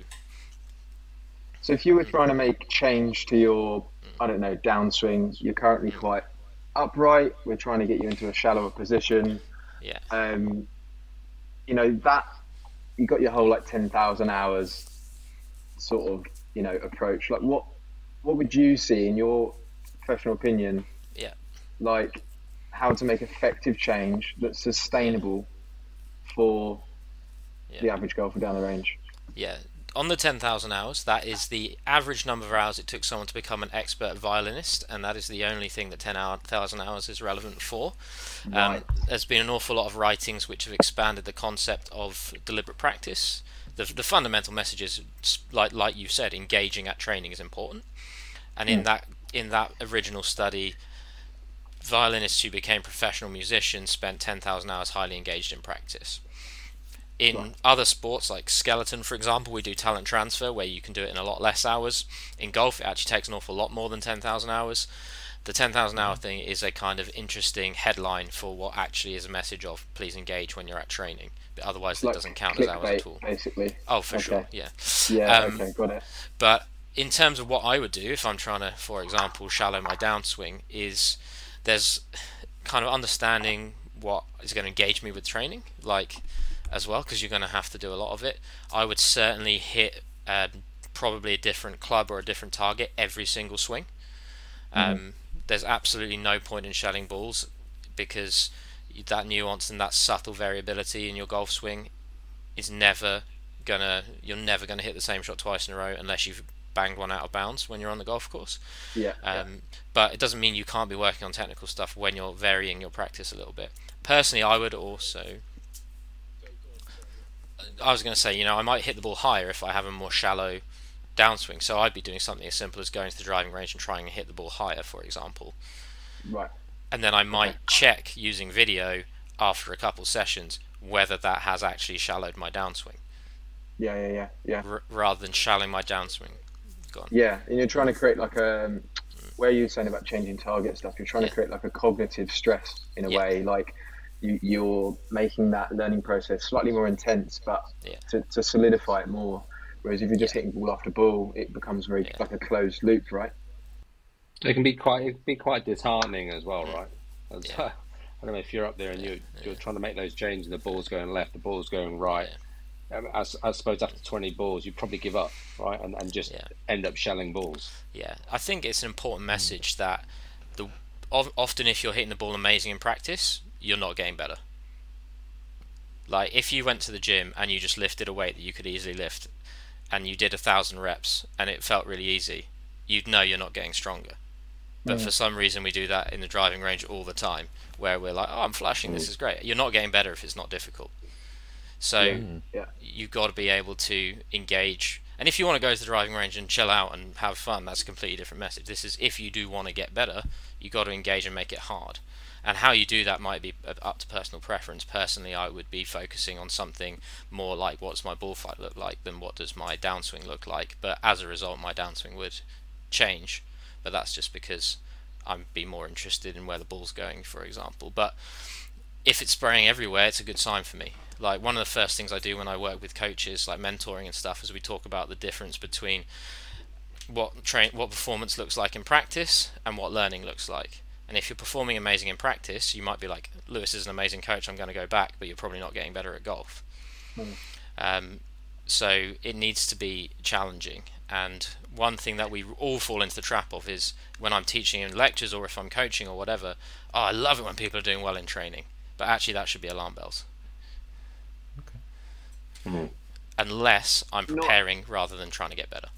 So if you were trying to make change to your, I don't know, downswing, you're currently quite upright, we're trying to get you into a shallower position. That you got your whole like 10,000 hours sort of, approach. Like what would you see in your professional opinion, like how to make effective change that's sustainable for the average golfer down the range? On the 10,000 hours, that is the average number of hours it took someone to become an expert violinist, and that is the only thing that 10,000 hours is relevant for. There's been an awful lot of writings which have expanded the concept of deliberate practice. The fundamental message is, like you said, engaging at training is important, and in that original study, violinists who became professional musicians spent 10,000 hours highly engaged in practice. In other sports, like skeleton, for example, we do talent transfer, where you can do it in a lot less hours. In golf, it actually takes an awful lot more than 10,000 hours. The 10,000 hour thing is a kind of interesting headline for what actually is a message of please engage when you're at training. But otherwise, it doesn't count as hours at all. Basically. Oh, for sure, yeah. Okay, got it. But in terms of what I would do if I'm trying to, for example, shallow my downswing, is there's kind of understanding what is going to engage me with training, as well, because you're going to have to do a lot of it. I would certainly hit probably a different club or a different target every single swing. There's absolutely no point in shelling balls, because that nuance and that subtle variability in your golf swing is you're never gonna hit the same shot twice in a row unless you've banged one out of bounds when you're on the golf course. Yeah. But it doesn't mean you can't be working on technical stuff when you're varying your practice a little bit. Personally, I was going to say, I might hit the ball higher if I have a more shallow downswing. So I'd be doing something as simple as going to the driving range and trying to hit the ball higher, for example. Right. And then I might check using video after a couple sessions whether that has actually shallowed my downswing. Yeah. Rather than shallowing my downswing. Go on. Yeah, and you're trying to create like a, where you're saying about changing target stuff, you're trying to create like a cognitive stress in a way, like you're making that learning process slightly more intense, but to solidify it more. Whereas if you're just hitting ball after ball, it becomes very like a closed loop, right? It can be quite disheartening as well, right? I don't know if you're up there and you're trying to make those changes and the ball's going left, the ball's going right. I suppose after 20 balls, you probably give up, right? And just end up shelling balls. Yeah, I think it's an important message that often if you're hitting the ball amazing in practice, you're not getting better. Like if you went to the gym and you just lifted a weight that you could easily lift and you did 1,000 reps and it felt really easy, you'd know you're not getting stronger. But for some reason we do that in the driving range all the time, where we're like, oh, I'm flashing, this is great. You're not getting better if it's not difficult. So you've got to be able to engage. And if you want to go to the driving range and chill out and have fun, that's a completely different message. This is if you do want to get better, you've got to engage and make it hard. And how you do that might be up to personal preference. Personally, I would be focusing on something more like what's my ball flight look like than what does my downswing look like. But as a result, my downswing would change. But that's just because I'd be more interested in where the ball's going, for example. But if it's spraying everywhere, it's a good sign for me. Like one of the first things I do when I work with coaches, like mentoring and stuff, is we talk about the difference between what performance looks like in practice and what learning looks like. And if you're performing amazing in practice, you might be like, Lewis is an amazing coach, I'm going to go back, but you're probably not getting better at golf. So it needs to be challenging. And one thing that we all fall into the trap of is when I'm teaching in lectures or if I'm coaching or whatever, I love it when people are doing well in training. But actually that should be alarm bells. Unless I'm preparing rather than trying to get better.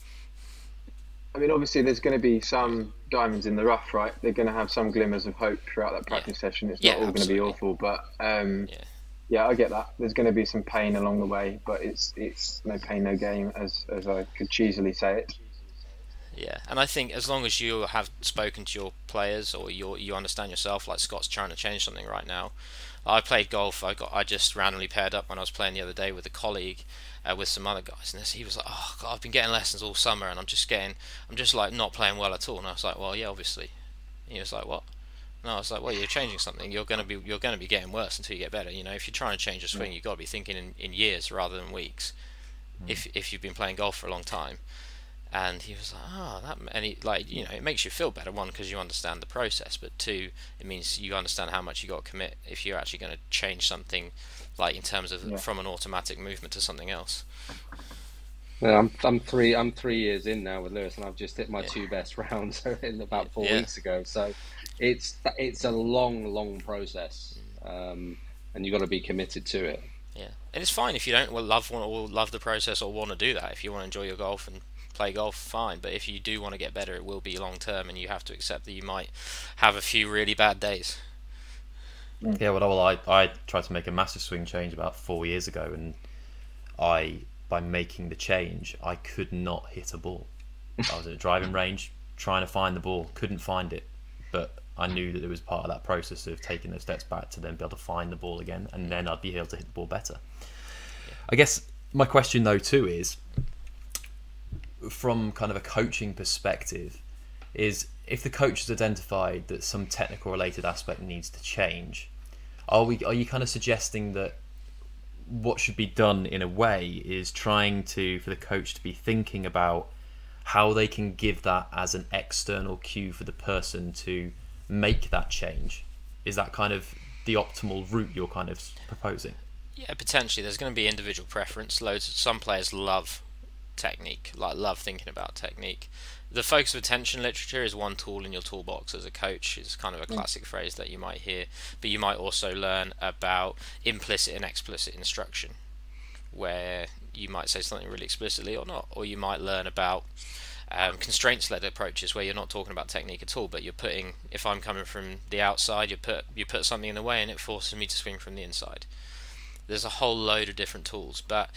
I mean, obviously there's going to be some diamonds in the rough, right? They're going to have some glimmers of hope throughout that practice session. It's not all going to be awful, but I get that. There's going to be some pain along the way, but it's no pain, no gain, as I could cheesily say it. Yeah, and I think as long as you have spoken to your players or you understand yourself, like Scott's trying to change something right now. I played golf. I just randomly paired up when I was playing the other day with a colleague, with some other guys, and he was like, "Oh God, I've been getting lessons all summer, and I'm just like not playing well at all." And I was like, "Well, yeah, obviously." And he was like, "What?" And I was like, "Well, you're changing something. You're gonna be getting worse until you get better. You know, if you're trying to change your swing, you've got to be thinking in years rather than weeks. If you've been playing golf for a long time." And he was like, it makes you feel better, one, because you understand the process, but two, it means you understand how much you got to commit if you're actually going to change something, like in terms of from an automatic movement to something else. Yeah, I'm 3 years in now with Lewis, and I've just hit my 2 best rounds in about 4 weeks ago. So it's a long process, and you've got to be committed to it. Yeah, and it's fine if you don't love the process or want to do that. If you want to enjoy your golf and play golf, fine, but if you do want to get better, it will be long term, and you have to accept that you might have a few really bad days. Yeah, well, I tried to make a massive swing change about 4 years ago, and by making the change, I could not hit a ball. I was at a driving range trying to find the ball, couldn't find it, but I knew that it was part of that process of taking those steps back to then be able to find the ball again, and then I'd be able to hit the ball better. I guess my question though too is, from kind of a coaching perspective, is if the coach has identified that some technical related aspect needs to change, are you kind of suggesting that what should be done in a way is trying for the coach to be thinking about how they can give that as an external cue for the person to make that change? Is that kind of the optimal route you're kind of proposing? Yeah, potentially. There's going to be individual preference. Some players love technique, like love thinking about technique. The focus of attention literature is one tool in your toolbox as a coach. It's kind of a classic phrase that you might hear, but you might also learn about implicit and explicit instruction, where you might say something really explicitly or not, or you might learn about constraints-led approaches where you're not talking about technique at all, but you're putting, if I'm coming from the outside, you put something in the way and it forces me to swing from the inside. There's a whole load of different tools, but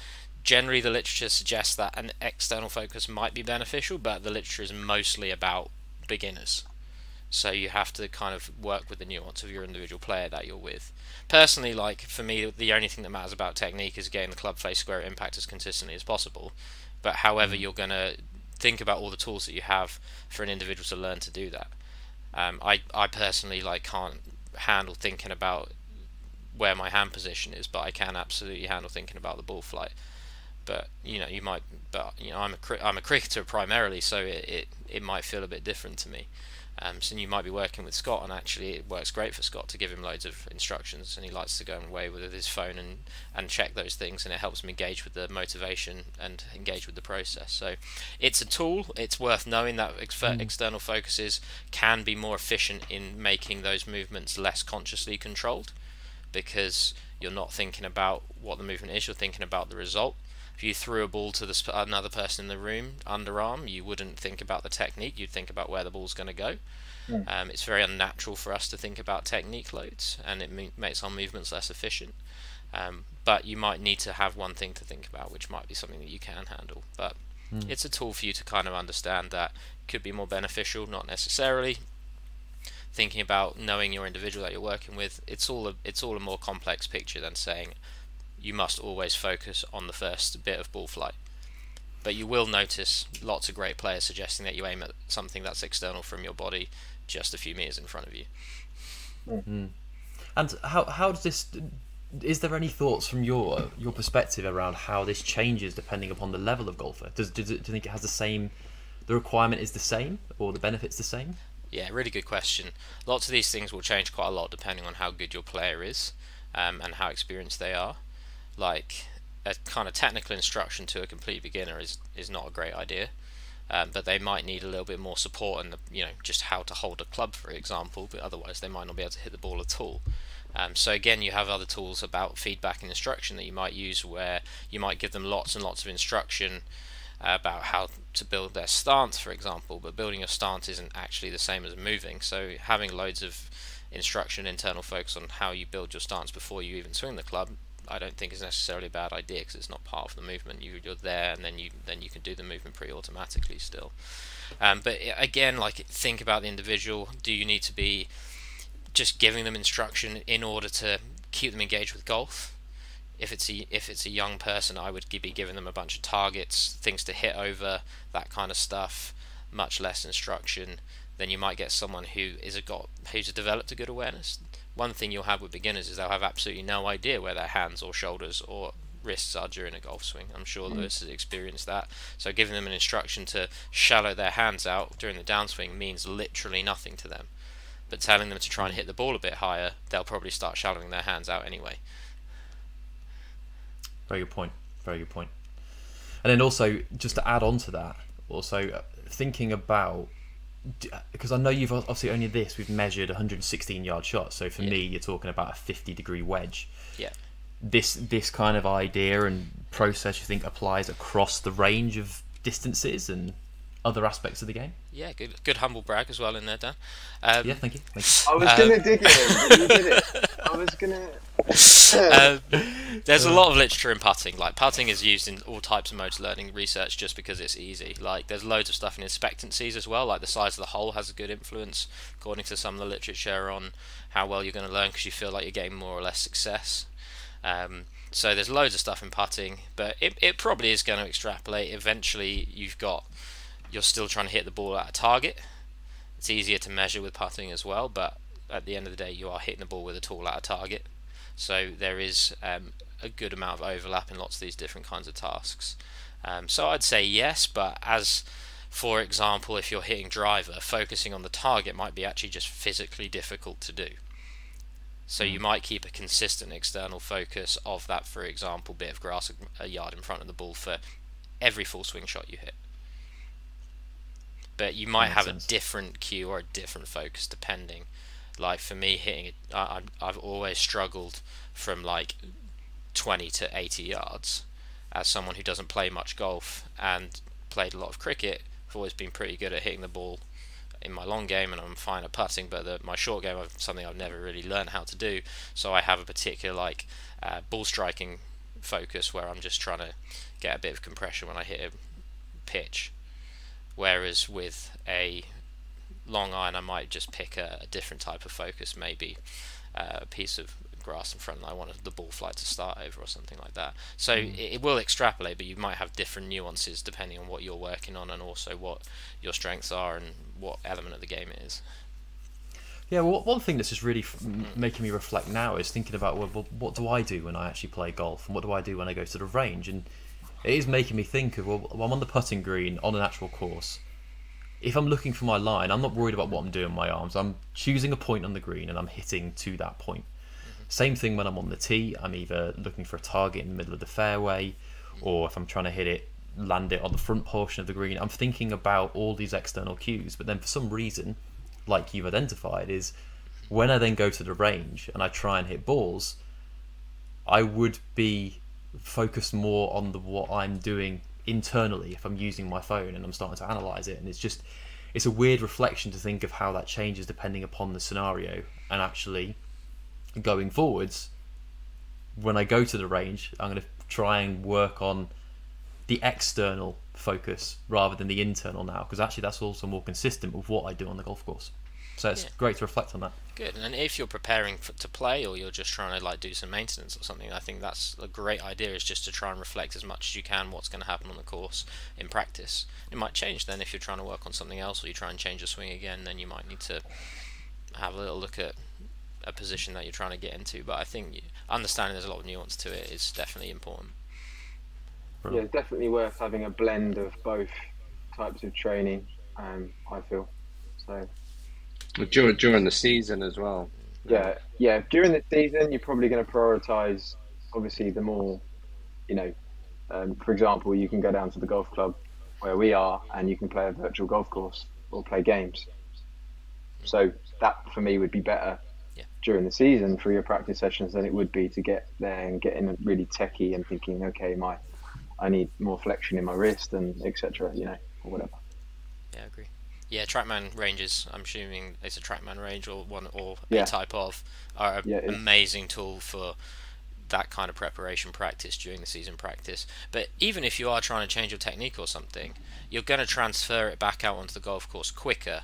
generally the literature suggests that an external focus might be beneficial, but the literature is mostly about beginners. So you have to kind of work with the nuance of your individual player that you're with. Personally, like for me, the only thing that matters about technique is getting the club face square impact as consistently as possible. But however, you're going to think about all the tools that you have for an individual to learn to do that. I personally can't handle thinking about where my hand position is, but I can absolutely handle thinking about the ball flight. But I'm a cricketer primarily, so it might feel a bit different to me. So you might be working with Scott, and actually it works great for Scott to give him loads of instructions, and he likes to go away with his phone and check those things, and it helps him engage with the motivation and engage with the process. So it's a tool. It's worth knowing that external focuses can be more efficient in making those movements less consciously controlled, because you're not thinking about what the movement is, you're thinking about the result. If you threw a ball to another person in the room, underarm, you wouldn't think about the technique, you'd think about where the ball's going to go. It's very unnatural for us to think about technique loads, and it makes our movements less efficient. But you might need to have one thing to think about, which might be something that you can handle. But it's a tool for you to kind of understand that could be more beneficial, not necessarily. Thinking about knowing your individual that you're working with, it's all a more complex picture than saying you must always focus on the first bit of ball flight. But you will notice lots of great players suggesting that you aim at something that's external from your body just a few meters in front of you. And how does this, is there any thoughts from your perspective around how this changes depending upon the level of golfer? Do you think it has the requirement is the same, or the benefits the same? Yeah, really good question. Lots of these things will change quite a lot depending on how good your player is, and how experienced they are. Like a kind of technical instruction to a complete beginner is not a great idea, but they might need a little bit more support and just how to hold a club, for example, but otherwise they might not be able to hit the ball at all. So again, you have other tools about feedback and instruction that you might use, where you might give them lots and lots of instruction about how to build their stance, for example, but building your stance isn't actually the same as moving. So having loads of instruction, internal focus on how you build your stance before you even swing the club, I don't think is necessarily a bad idea, because it's not part of the movement. You're there, and then you can do the movement pretty automatically still. But again, think about the individual. Do you need to be just giving them instruction in order to keep them engaged with golf? If it's a young person, I would be giving them a bunch of targets, things to hit over, that kind of stuff, much less instruction. Then you might get someone who's developed a good awareness. One thing you'll have with beginners is they'll have absolutely no idea where their hands or shoulders or wrists are during a golf swing. I'm sure Lewis has experienced that. So giving them an instruction to shallow their hands out during the downswing means literally nothing to them. But telling them to try and hit the ball a bit higher, they'll probably start shallowing their hands out anyway. Very good point. Very good point. And then also, just to add on to that, also thinking about, because I know you've obviously only we've measured 116-yard shots. So for me, you're talking about a 50-degree wedge. Yeah. This kind of idea and process, you think, applies across the range of distances and other aspects of the game? Yeah, good humble brag as well in there, Dan. Yeah, thank you. I was going to dig it, but you did it. I was going to... There's a lot of literature in putting. Putting is used in all types of motor learning research just because it's easy. There's loads of stuff in expectancies as well. The size of the hole has a good influence, according to some of the literature, on how well you're going to learn, because you feel like you're getting more or less success. So there's loads of stuff in putting, but it probably is going to extrapolate. Eventually, you're still trying to hit the ball at a target. It's easier to measure with putting as well, but at the end of the day, you are hitting the ball with a tool at a target. So there is a good amount of overlap in lots of these different kinds of tasks. So I'd say yes, but as, for example, if you're hitting driver, focusing on the target might be actually just physically difficult to do. So you might keep a consistent external focus of that, for example, bit of grass a yard in front of the ball for every full swing shot you hit. But you might have a different cue or a different focus depending. Like for me, hitting it, I've always struggled from like 20 to 80 yards. As someone who doesn't play much golf and played a lot of cricket, I've always been pretty good at hitting the ball in my long game, and I'm fine at putting. But my short game, something I've never really learned how to do. So I have a particular like ball striking focus where I'm just trying to get a bit of compression when I hit a pitch. Whereas with a long iron, I might just pick a different type of focus, maybe a piece of grass in front, and I wanted the ball flight to start over or something like that. So it will extrapolate, but you might have different nuances depending on what you're working on and also what your strengths are and what element of the game it is. Yeah, well, one thing that's just really making me reflect now is thinking about, well, what do I do when I actually play golf, and what do I do when I go to the range? And it is making me think of, well, I'm on the putting green on an actual course. If I'm looking for my line, I'm not worried about what I'm doing with my arms. I'm choosing a point on the green and I'm hitting to that point. Same thing when I'm on the tee. I'm either looking for a target in the middle of the fairway, or if I'm trying to hit it, land it on the front portion of the green. I'm thinking about all these external cues, but then for some reason, like you've identified, is when I then go to the range and I try and hit balls, I would be focused more on what I'm doing internally if I'm using my phone and I'm starting to analyze it. And it's a weird reflection to think of how that changes depending upon the scenario. And actually going forwards, when I go to the range, I'm going to try and work on the external focus rather than the internal now, because actually that's also more consistent with what I do on the golf course. So it's great to reflect on that. Good. And if you're preparing to play, or you're just trying to like do some maintenance or something, I think that's a great idea, is just to try and reflect as much as you can what's going to happen on the course in practice. It might change then if you're trying to work on something else, or you try and change your swing again, then you might need to have a little look at a position that you're trying to get into. But I think understanding there's a lot of nuance to it is definitely important. Yeah, it's definitely worth having a blend of both types of training, I feel. So during the season as well. Yeah. During the season, you're probably going to prioritise, obviously, the more, for example, you can go down to the golf club where we are and you can play a virtual golf course or play games. So that, for me, would be better during the season for your practice sessions than it would be to get there and get in really techie and thinking, okay, I need more flexion in my wrist and etc. Or whatever. Yeah, I agree. Yeah, TrackMan ranges, I'm assuming it's a TrackMan range or a type of, are an amazing tool for that kind of preparation practice during the season practice. But even if you are trying to change your technique or something, you're going to transfer it back out onto the golf course quicker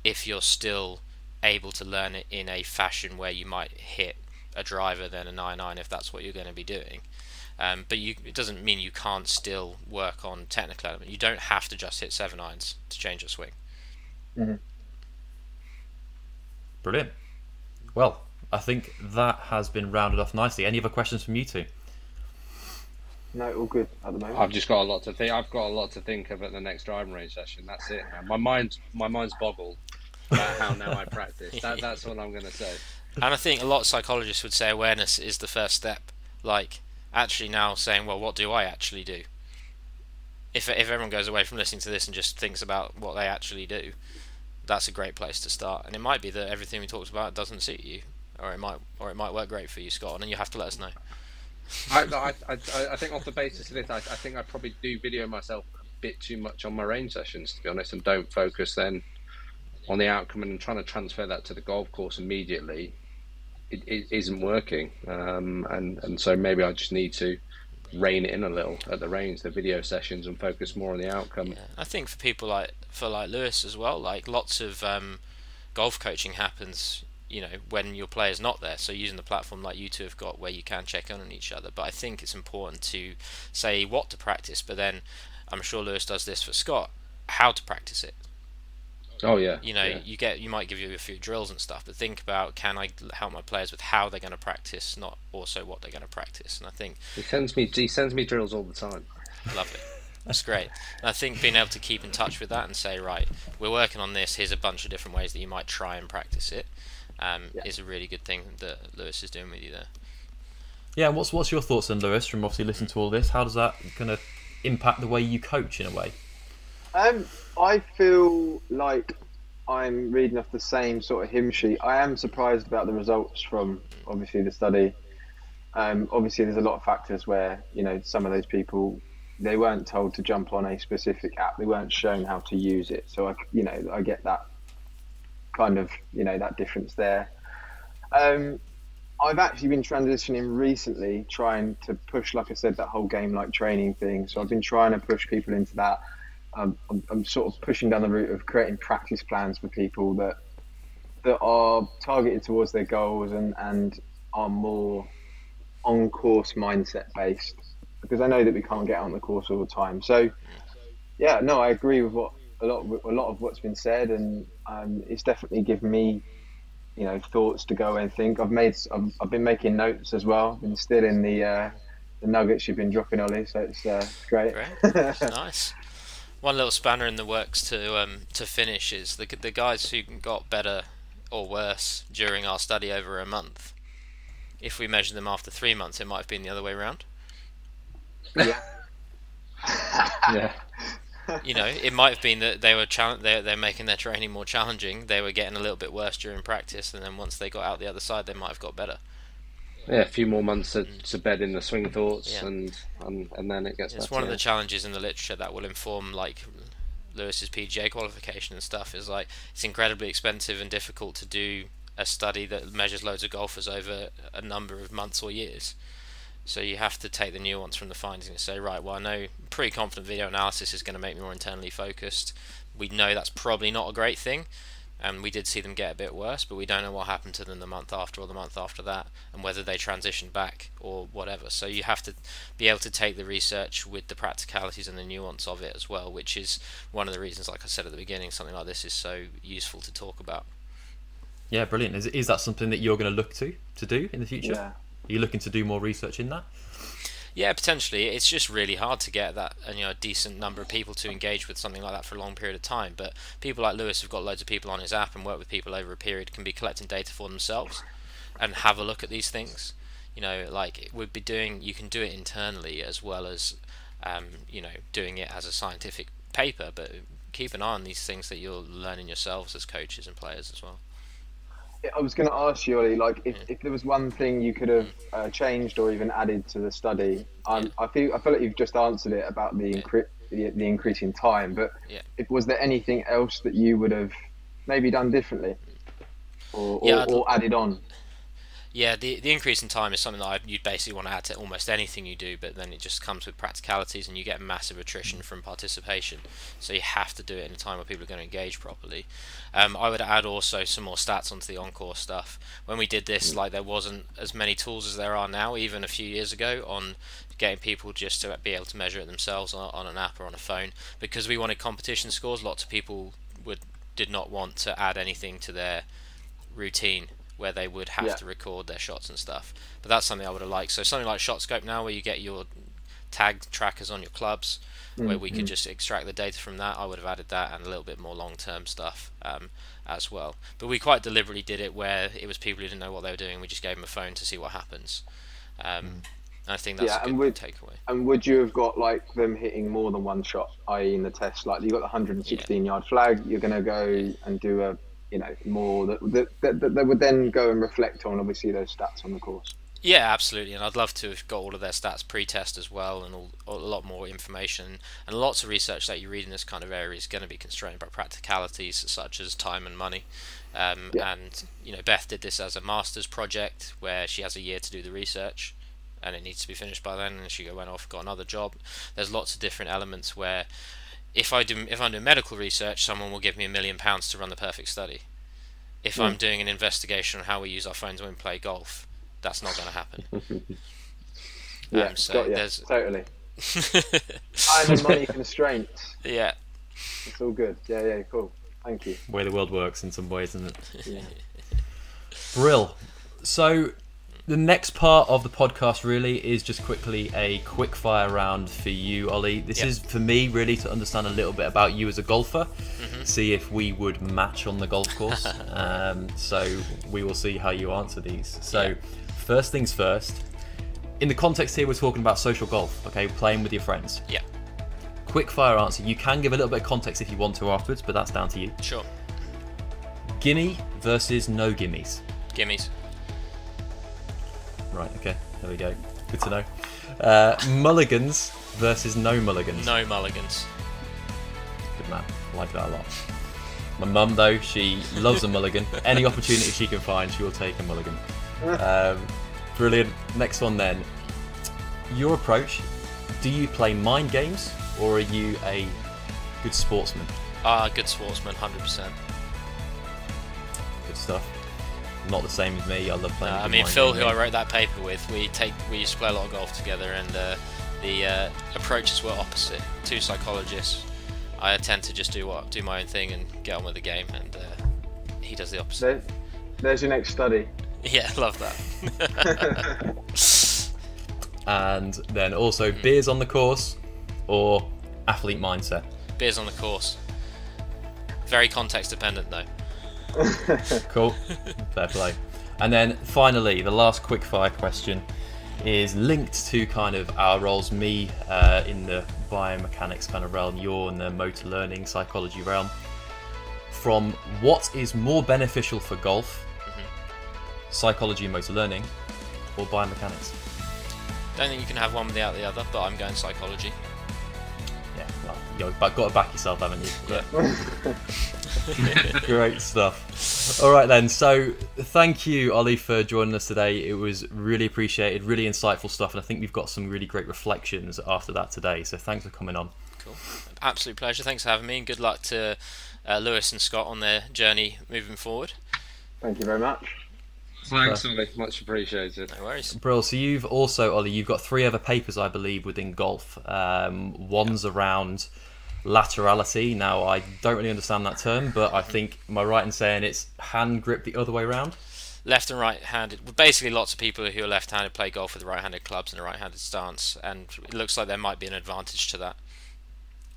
if you're still able to learn it in a fashion where you might hit a driver than a 9-iron if that's what you're going to be doing. But it doesn't mean you can't still work on technical element. You don't have to just hit 7-irons to change your swing. Mm-hmm. Brilliant. Well, I think that has been rounded off nicely. Any other questions from you two? No, all good at the moment. I've just got a lot to think. I've got a lot to think of at the next driving range session. That's it, man. My mind's boggled about how now I practice. That's what I'm going to say. And I think a lot of psychologists would say awareness is the first step. Like, actually now saying, well, what do I actually do? If everyone goes away from listening to this and just thinks about what they actually do, that's a great place to start. And it might be that everything we talked about doesn't suit you, or it might work great for you, Scott, and you have to let us know. I think off the basis of this, I think I probably do video myself a bit too much on my range sessions, to be honest, and don't focus then on the outcome and trying to transfer that to the golf course immediately. It isn't working, and so maybe I just need to rein it in a little at the range, the video sessions, and focus more on the outcome. Yeah. I think for people like Lewis as well, like lots of golf coaching happens, when your player's not there. So using the platform like you two have got, where you can check in on each other. But I think it's important to say what to practice, but then I'm sure Lewis does this for Scott, how to practice it. Oh yeah. You might give you a few drills and stuff, but think about, can I help my players with how they're going to practice, not also what they're going to practice. And I think he sends me drills all the time. Love it. That's great. And I think being able to keep in touch with that and say, right, we're working on this. Here's a bunch of different ways that you might try and practice it. Is a really good thing that Lewis is doing with you there. Yeah. What's your thoughts then, Lewis? From obviously listening to all this, how does that kind of impact the way you coach in a way? I feel like I'm reading off the same sort of hymn sheet. I am surprised about the results from obviously the study. Obviously, there's a lot of factors where some of those people, they weren't told to jump on a specific app. They weren't shown how to use it. So I get that kind of that difference there. I've actually been transitioning recently, trying to push, like I said, that whole game like training thing. So I've been trying to push people into that. I'm sort of pushing down the route of creating practice plans for people that are targeted towards their goals and are more on course mindset based, because I know that we can't get on the course all the time. So yeah, no, I agree with a lot of what's been said, and it's definitely given me thoughts to go and think. I've been making notes as well. I've been stealing the nuggets you've been dropping, Ollie. So it's great. Great. Nice. One little spanner in the works to finish is the guys who got better or worse during our study over a month. If we measured them after 3 months, it might have been the other way around. Yeah. Yeah. It might have been that they were they're making their training more challenging. They were getting a little bit worse during practice, and then once they got out the other side, they might have got better. Yeah, a few more months to bed in the swing thoughts, and then it gets better. It's one of the challenges in the literature that will inform like Lewis's PGA qualification and stuff. Is like it's incredibly expensive and difficult to do a study that measures loads of golfers over a number of months or years. So you have to take the nuance from the findings and say, right, well, I know I'm pretty confident video analysis is going to make me more internally focused. We know that's probably not a great thing, and we did see them get a bit worse, but we don't know what happened to them the month after or the month after that, and whether they transitioned back or whatever. So you have to be able to take the research with the practicalities and the nuance of it as well, which is one of the reasons, like I said at the beginning, something like this is so useful to talk about. Yeah, brilliant. Is that something that you're going to look to do in the future? Yeah. Are you looking to do more research in that? Yeah, potentially. It's just really hard to get that a decent number of people to engage with something like that for a long period of time. But people like Lewis have got loads of people on his app and work with people over a period, can be collecting data for themselves and have a look at these things. Like we'd be doing, you can do it internally as well as doing it as a scientific paper. But keep an eye on these things that you're learning yourselves as coaches and players as well. I was going to ask you, Ollie, like if there was one thing you could have changed or even added to the study, I feel like you've just answered it about the increase in time. But was there anything else that you would have maybe done differently, or added on? Yeah, the increase in time is something that you'd basically want to add to almost anything you do, but then it just comes with practicalities and you get massive attrition from participation. So you have to do it in a time where people are going to engage properly. I would add also some more stats onto the on-course stuff. When we did this, like there wasn't as many tools as there are now, even a few years ago, on getting people just to be able to measure it themselves on an app or on a phone. Because we wanted competition scores, lots of people did not want to add anything to their routine where they would have to record their shots and stuff. But that's something I would have liked. So something like ShotScope now, where you get your tag trackers on your clubs, where we could just extract the data from that, I would have added that and a little bit more long-term stuff as well. But we quite deliberately did it where it was people who didn't know what they were doing. We just gave them a phone to see what happens. And I think that's a good takeaway. And would you have got like them hitting more than one shot, i.e. in the test? Like you got the 116-yard flag, you're going to go and do a more that would then go and reflect on obviously those stats on the course. Yeah, absolutely, and I'd love to have got all of their stats pre-test as well, and a lot more information, and lots of research that you read in this kind of area is going to be constrained by practicalities such as time and money. And Beth did this as a master's project where she has a year to do the research, and it needs to be finished by then, and she went off, got another job. There's lots of different elements where if I'm doing medical research, someone will give me £1 million to run the perfect study. If I'm doing an investigation on how we use our phones when we play golf, that's not going to happen. There's totally time and money constraints. Yeah, it's all good. Yeah, cool. Thank you. The way the world works in some ways, isn't it? Yeah. Brill. So the next part of the podcast really is just quickly a quick fire round for you, Ollie. This is for me really to understand a little bit about you as a golfer, see if we would match on the golf course. So we will see how you answer these. So first things first, in the context here we're talking about social golf, okay, playing with your friends. Yeah. quick fire answer. You can give a little bit of context if you want to afterwards, but that's down to you. Sure. Gimme versus no gimmies. Gimmies. Right, okay, there we go. Good to know. Mulligans versus no mulligans. No mulligans. Good man. I like that a lot. My mum, though, she loves a mulligan. Any opportunity she can find, she will take a mulligan. Brilliant. Next one then. Your approach, do you play mind games or are you a good sportsman? Good sportsman, 100%. Good stuff. Not the same as me. I love playing. I mean, Phil, who I wrote that paper with, we used to play a lot of golf together, and the approaches were opposite. Two psychologists. I tend to just do my own thing and get on with the game, and he does the opposite. There's your next study. Yeah, love that. And then also beers on the course or athlete mindset. Beers on the course. Very context dependent though. Cool. Fair play. And then finally, the last quickfire question is linked to kind of our roles, me in the biomechanics kind of realm, you're in the motor learning psychology realm. From what is more beneficial for golf, psychology and motor learning, or biomechanics? Don't think you can have one without the other, but I'm going psychology. Yeah, well, you've got to back yourself, haven't you? Yeah. Great stuff. All right then, so thank you, Ollie, for joining us today. It was really appreciated, really insightful stuff, and I think we've got some really great reflections after that today, so thanks for coming on. Cool. Absolute pleasure. Thanks for having me, and good luck to Lewis and Scott on their journey moving forward. Thank you very much. Thanks, Ollie. Much appreciated. No worries. Brill. So you've also, Ollie, you've got 3 other papers, I believe, within golf. One's around laterality. Now, I don't really understand that term, but I think, am I right in saying it's hand grip the other way around? Left and right-handed. Well, basically, lots of people who are left-handed play golf with right-handed clubs and a right-handed stance, and it looks like there might be an advantage to that.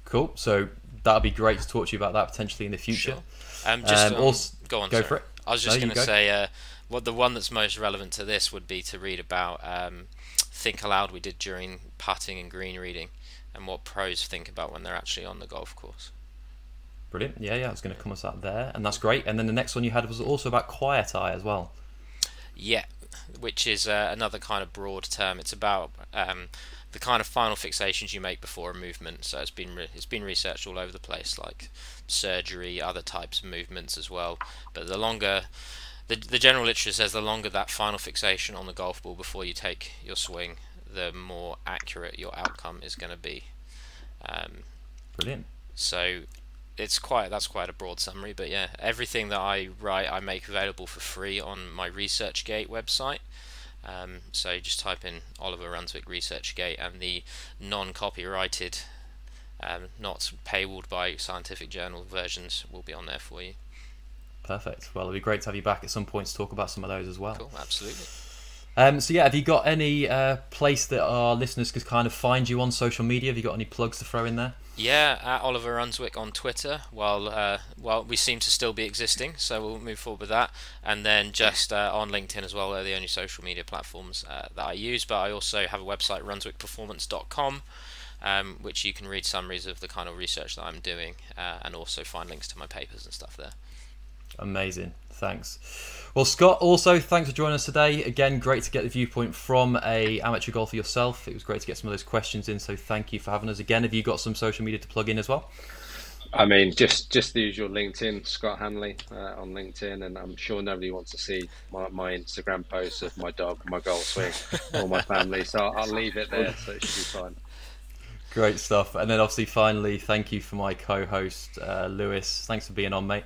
Cool. So that'd be great to talk to you about that potentially in the future. Sure. Also, go on. Go for it. I was just going to say, what the one that's most relevant to this would be to read about Think Aloud we did during putting and green reading, and what pros think about when they're actually on the golf course. Brilliant. Yeah, I was going to come us out there, and that's great. And then the next one you had was also about quiet eye as well. Yeah, which is another kind of broad term. It's about the kind of final fixations you make before a movement. So it's been researched all over the place, like surgery, other types of movements as well. But the longer, the general literature says the longer that final fixation on the golf ball before you take your swing, the more accurate your outcome is going to be. Brilliant. So that's quite a broad summary, but yeah, everything that I write I make available for free on my ResearchGate website. So just type in Oliver Runswick ResearchGate, and the non-copyrighted, not paywalled by scientific journal versions will be on there for you. Perfect. Well, it'd be great to have you back at some point to talk about some of those as well. Cool, absolutely. So yeah, have you got any place that our listeners could kind of find you on social media? Have you got any plugs to throw in there? Yeah, at Oliver Runswick on Twitter, while we seem to still be existing, so we'll move forward with that. And then just on LinkedIn as well, they're the only social media platforms that I use, but I also have a website, runswickperformance.com, which you can read summaries of the kind of research that I'm doing, and also find links to my papers and stuff there. Amazing, thanks. Well, Scott, also thanks for joining us today. Again, great to get the viewpoint from a amateur golfer yourself. It was great to get some of those questions in, so thank you for having us again. Have you got some social media to plug in as well? I mean, just the usual LinkedIn, Scott Hanley on LinkedIn, and I'm sure nobody wants to see my Instagram posts of my dog, my golf swing, or my family, so I'll leave it there, so it should be fine. Great stuff. And then obviously, finally, thank you for my co-host, Lewis. Thanks for being on, mate.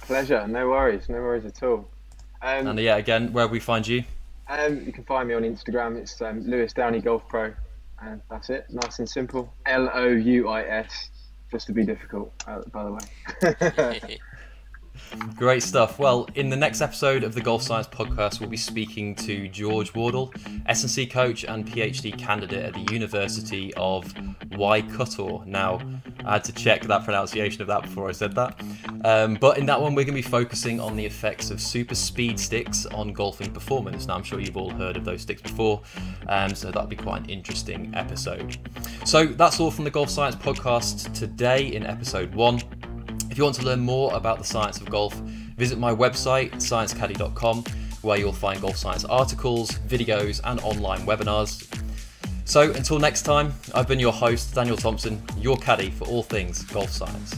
Pleasure. No worries at all. And yeah, again, where we find you? You can find me on Instagram. It's Lewis Downey Golf Pro, and that's it. Nice and simple. Louis, just to be difficult, by the way. Great stuff. Well, in the next episode of the Golf Science Podcast, we'll be speaking to George Wardle, S&C coach and PhD candidate at the University of Waikato. Now, I had to check that pronunciation of that before I said that. But in that one, we're going to be focusing on the effects of super speed sticks on golfing performance. Now, I'm sure you've all heard of those sticks before, so that'll be quite an interesting episode. So that's all from the Golf Science Podcast today in episode 1. If you want to learn more about the science of golf, visit my website, sciencecaddy.com, where you'll find golf science articles, videos, and online webinars. So until next time, I've been your host, Daniel Thompson, your caddy for all things golf science.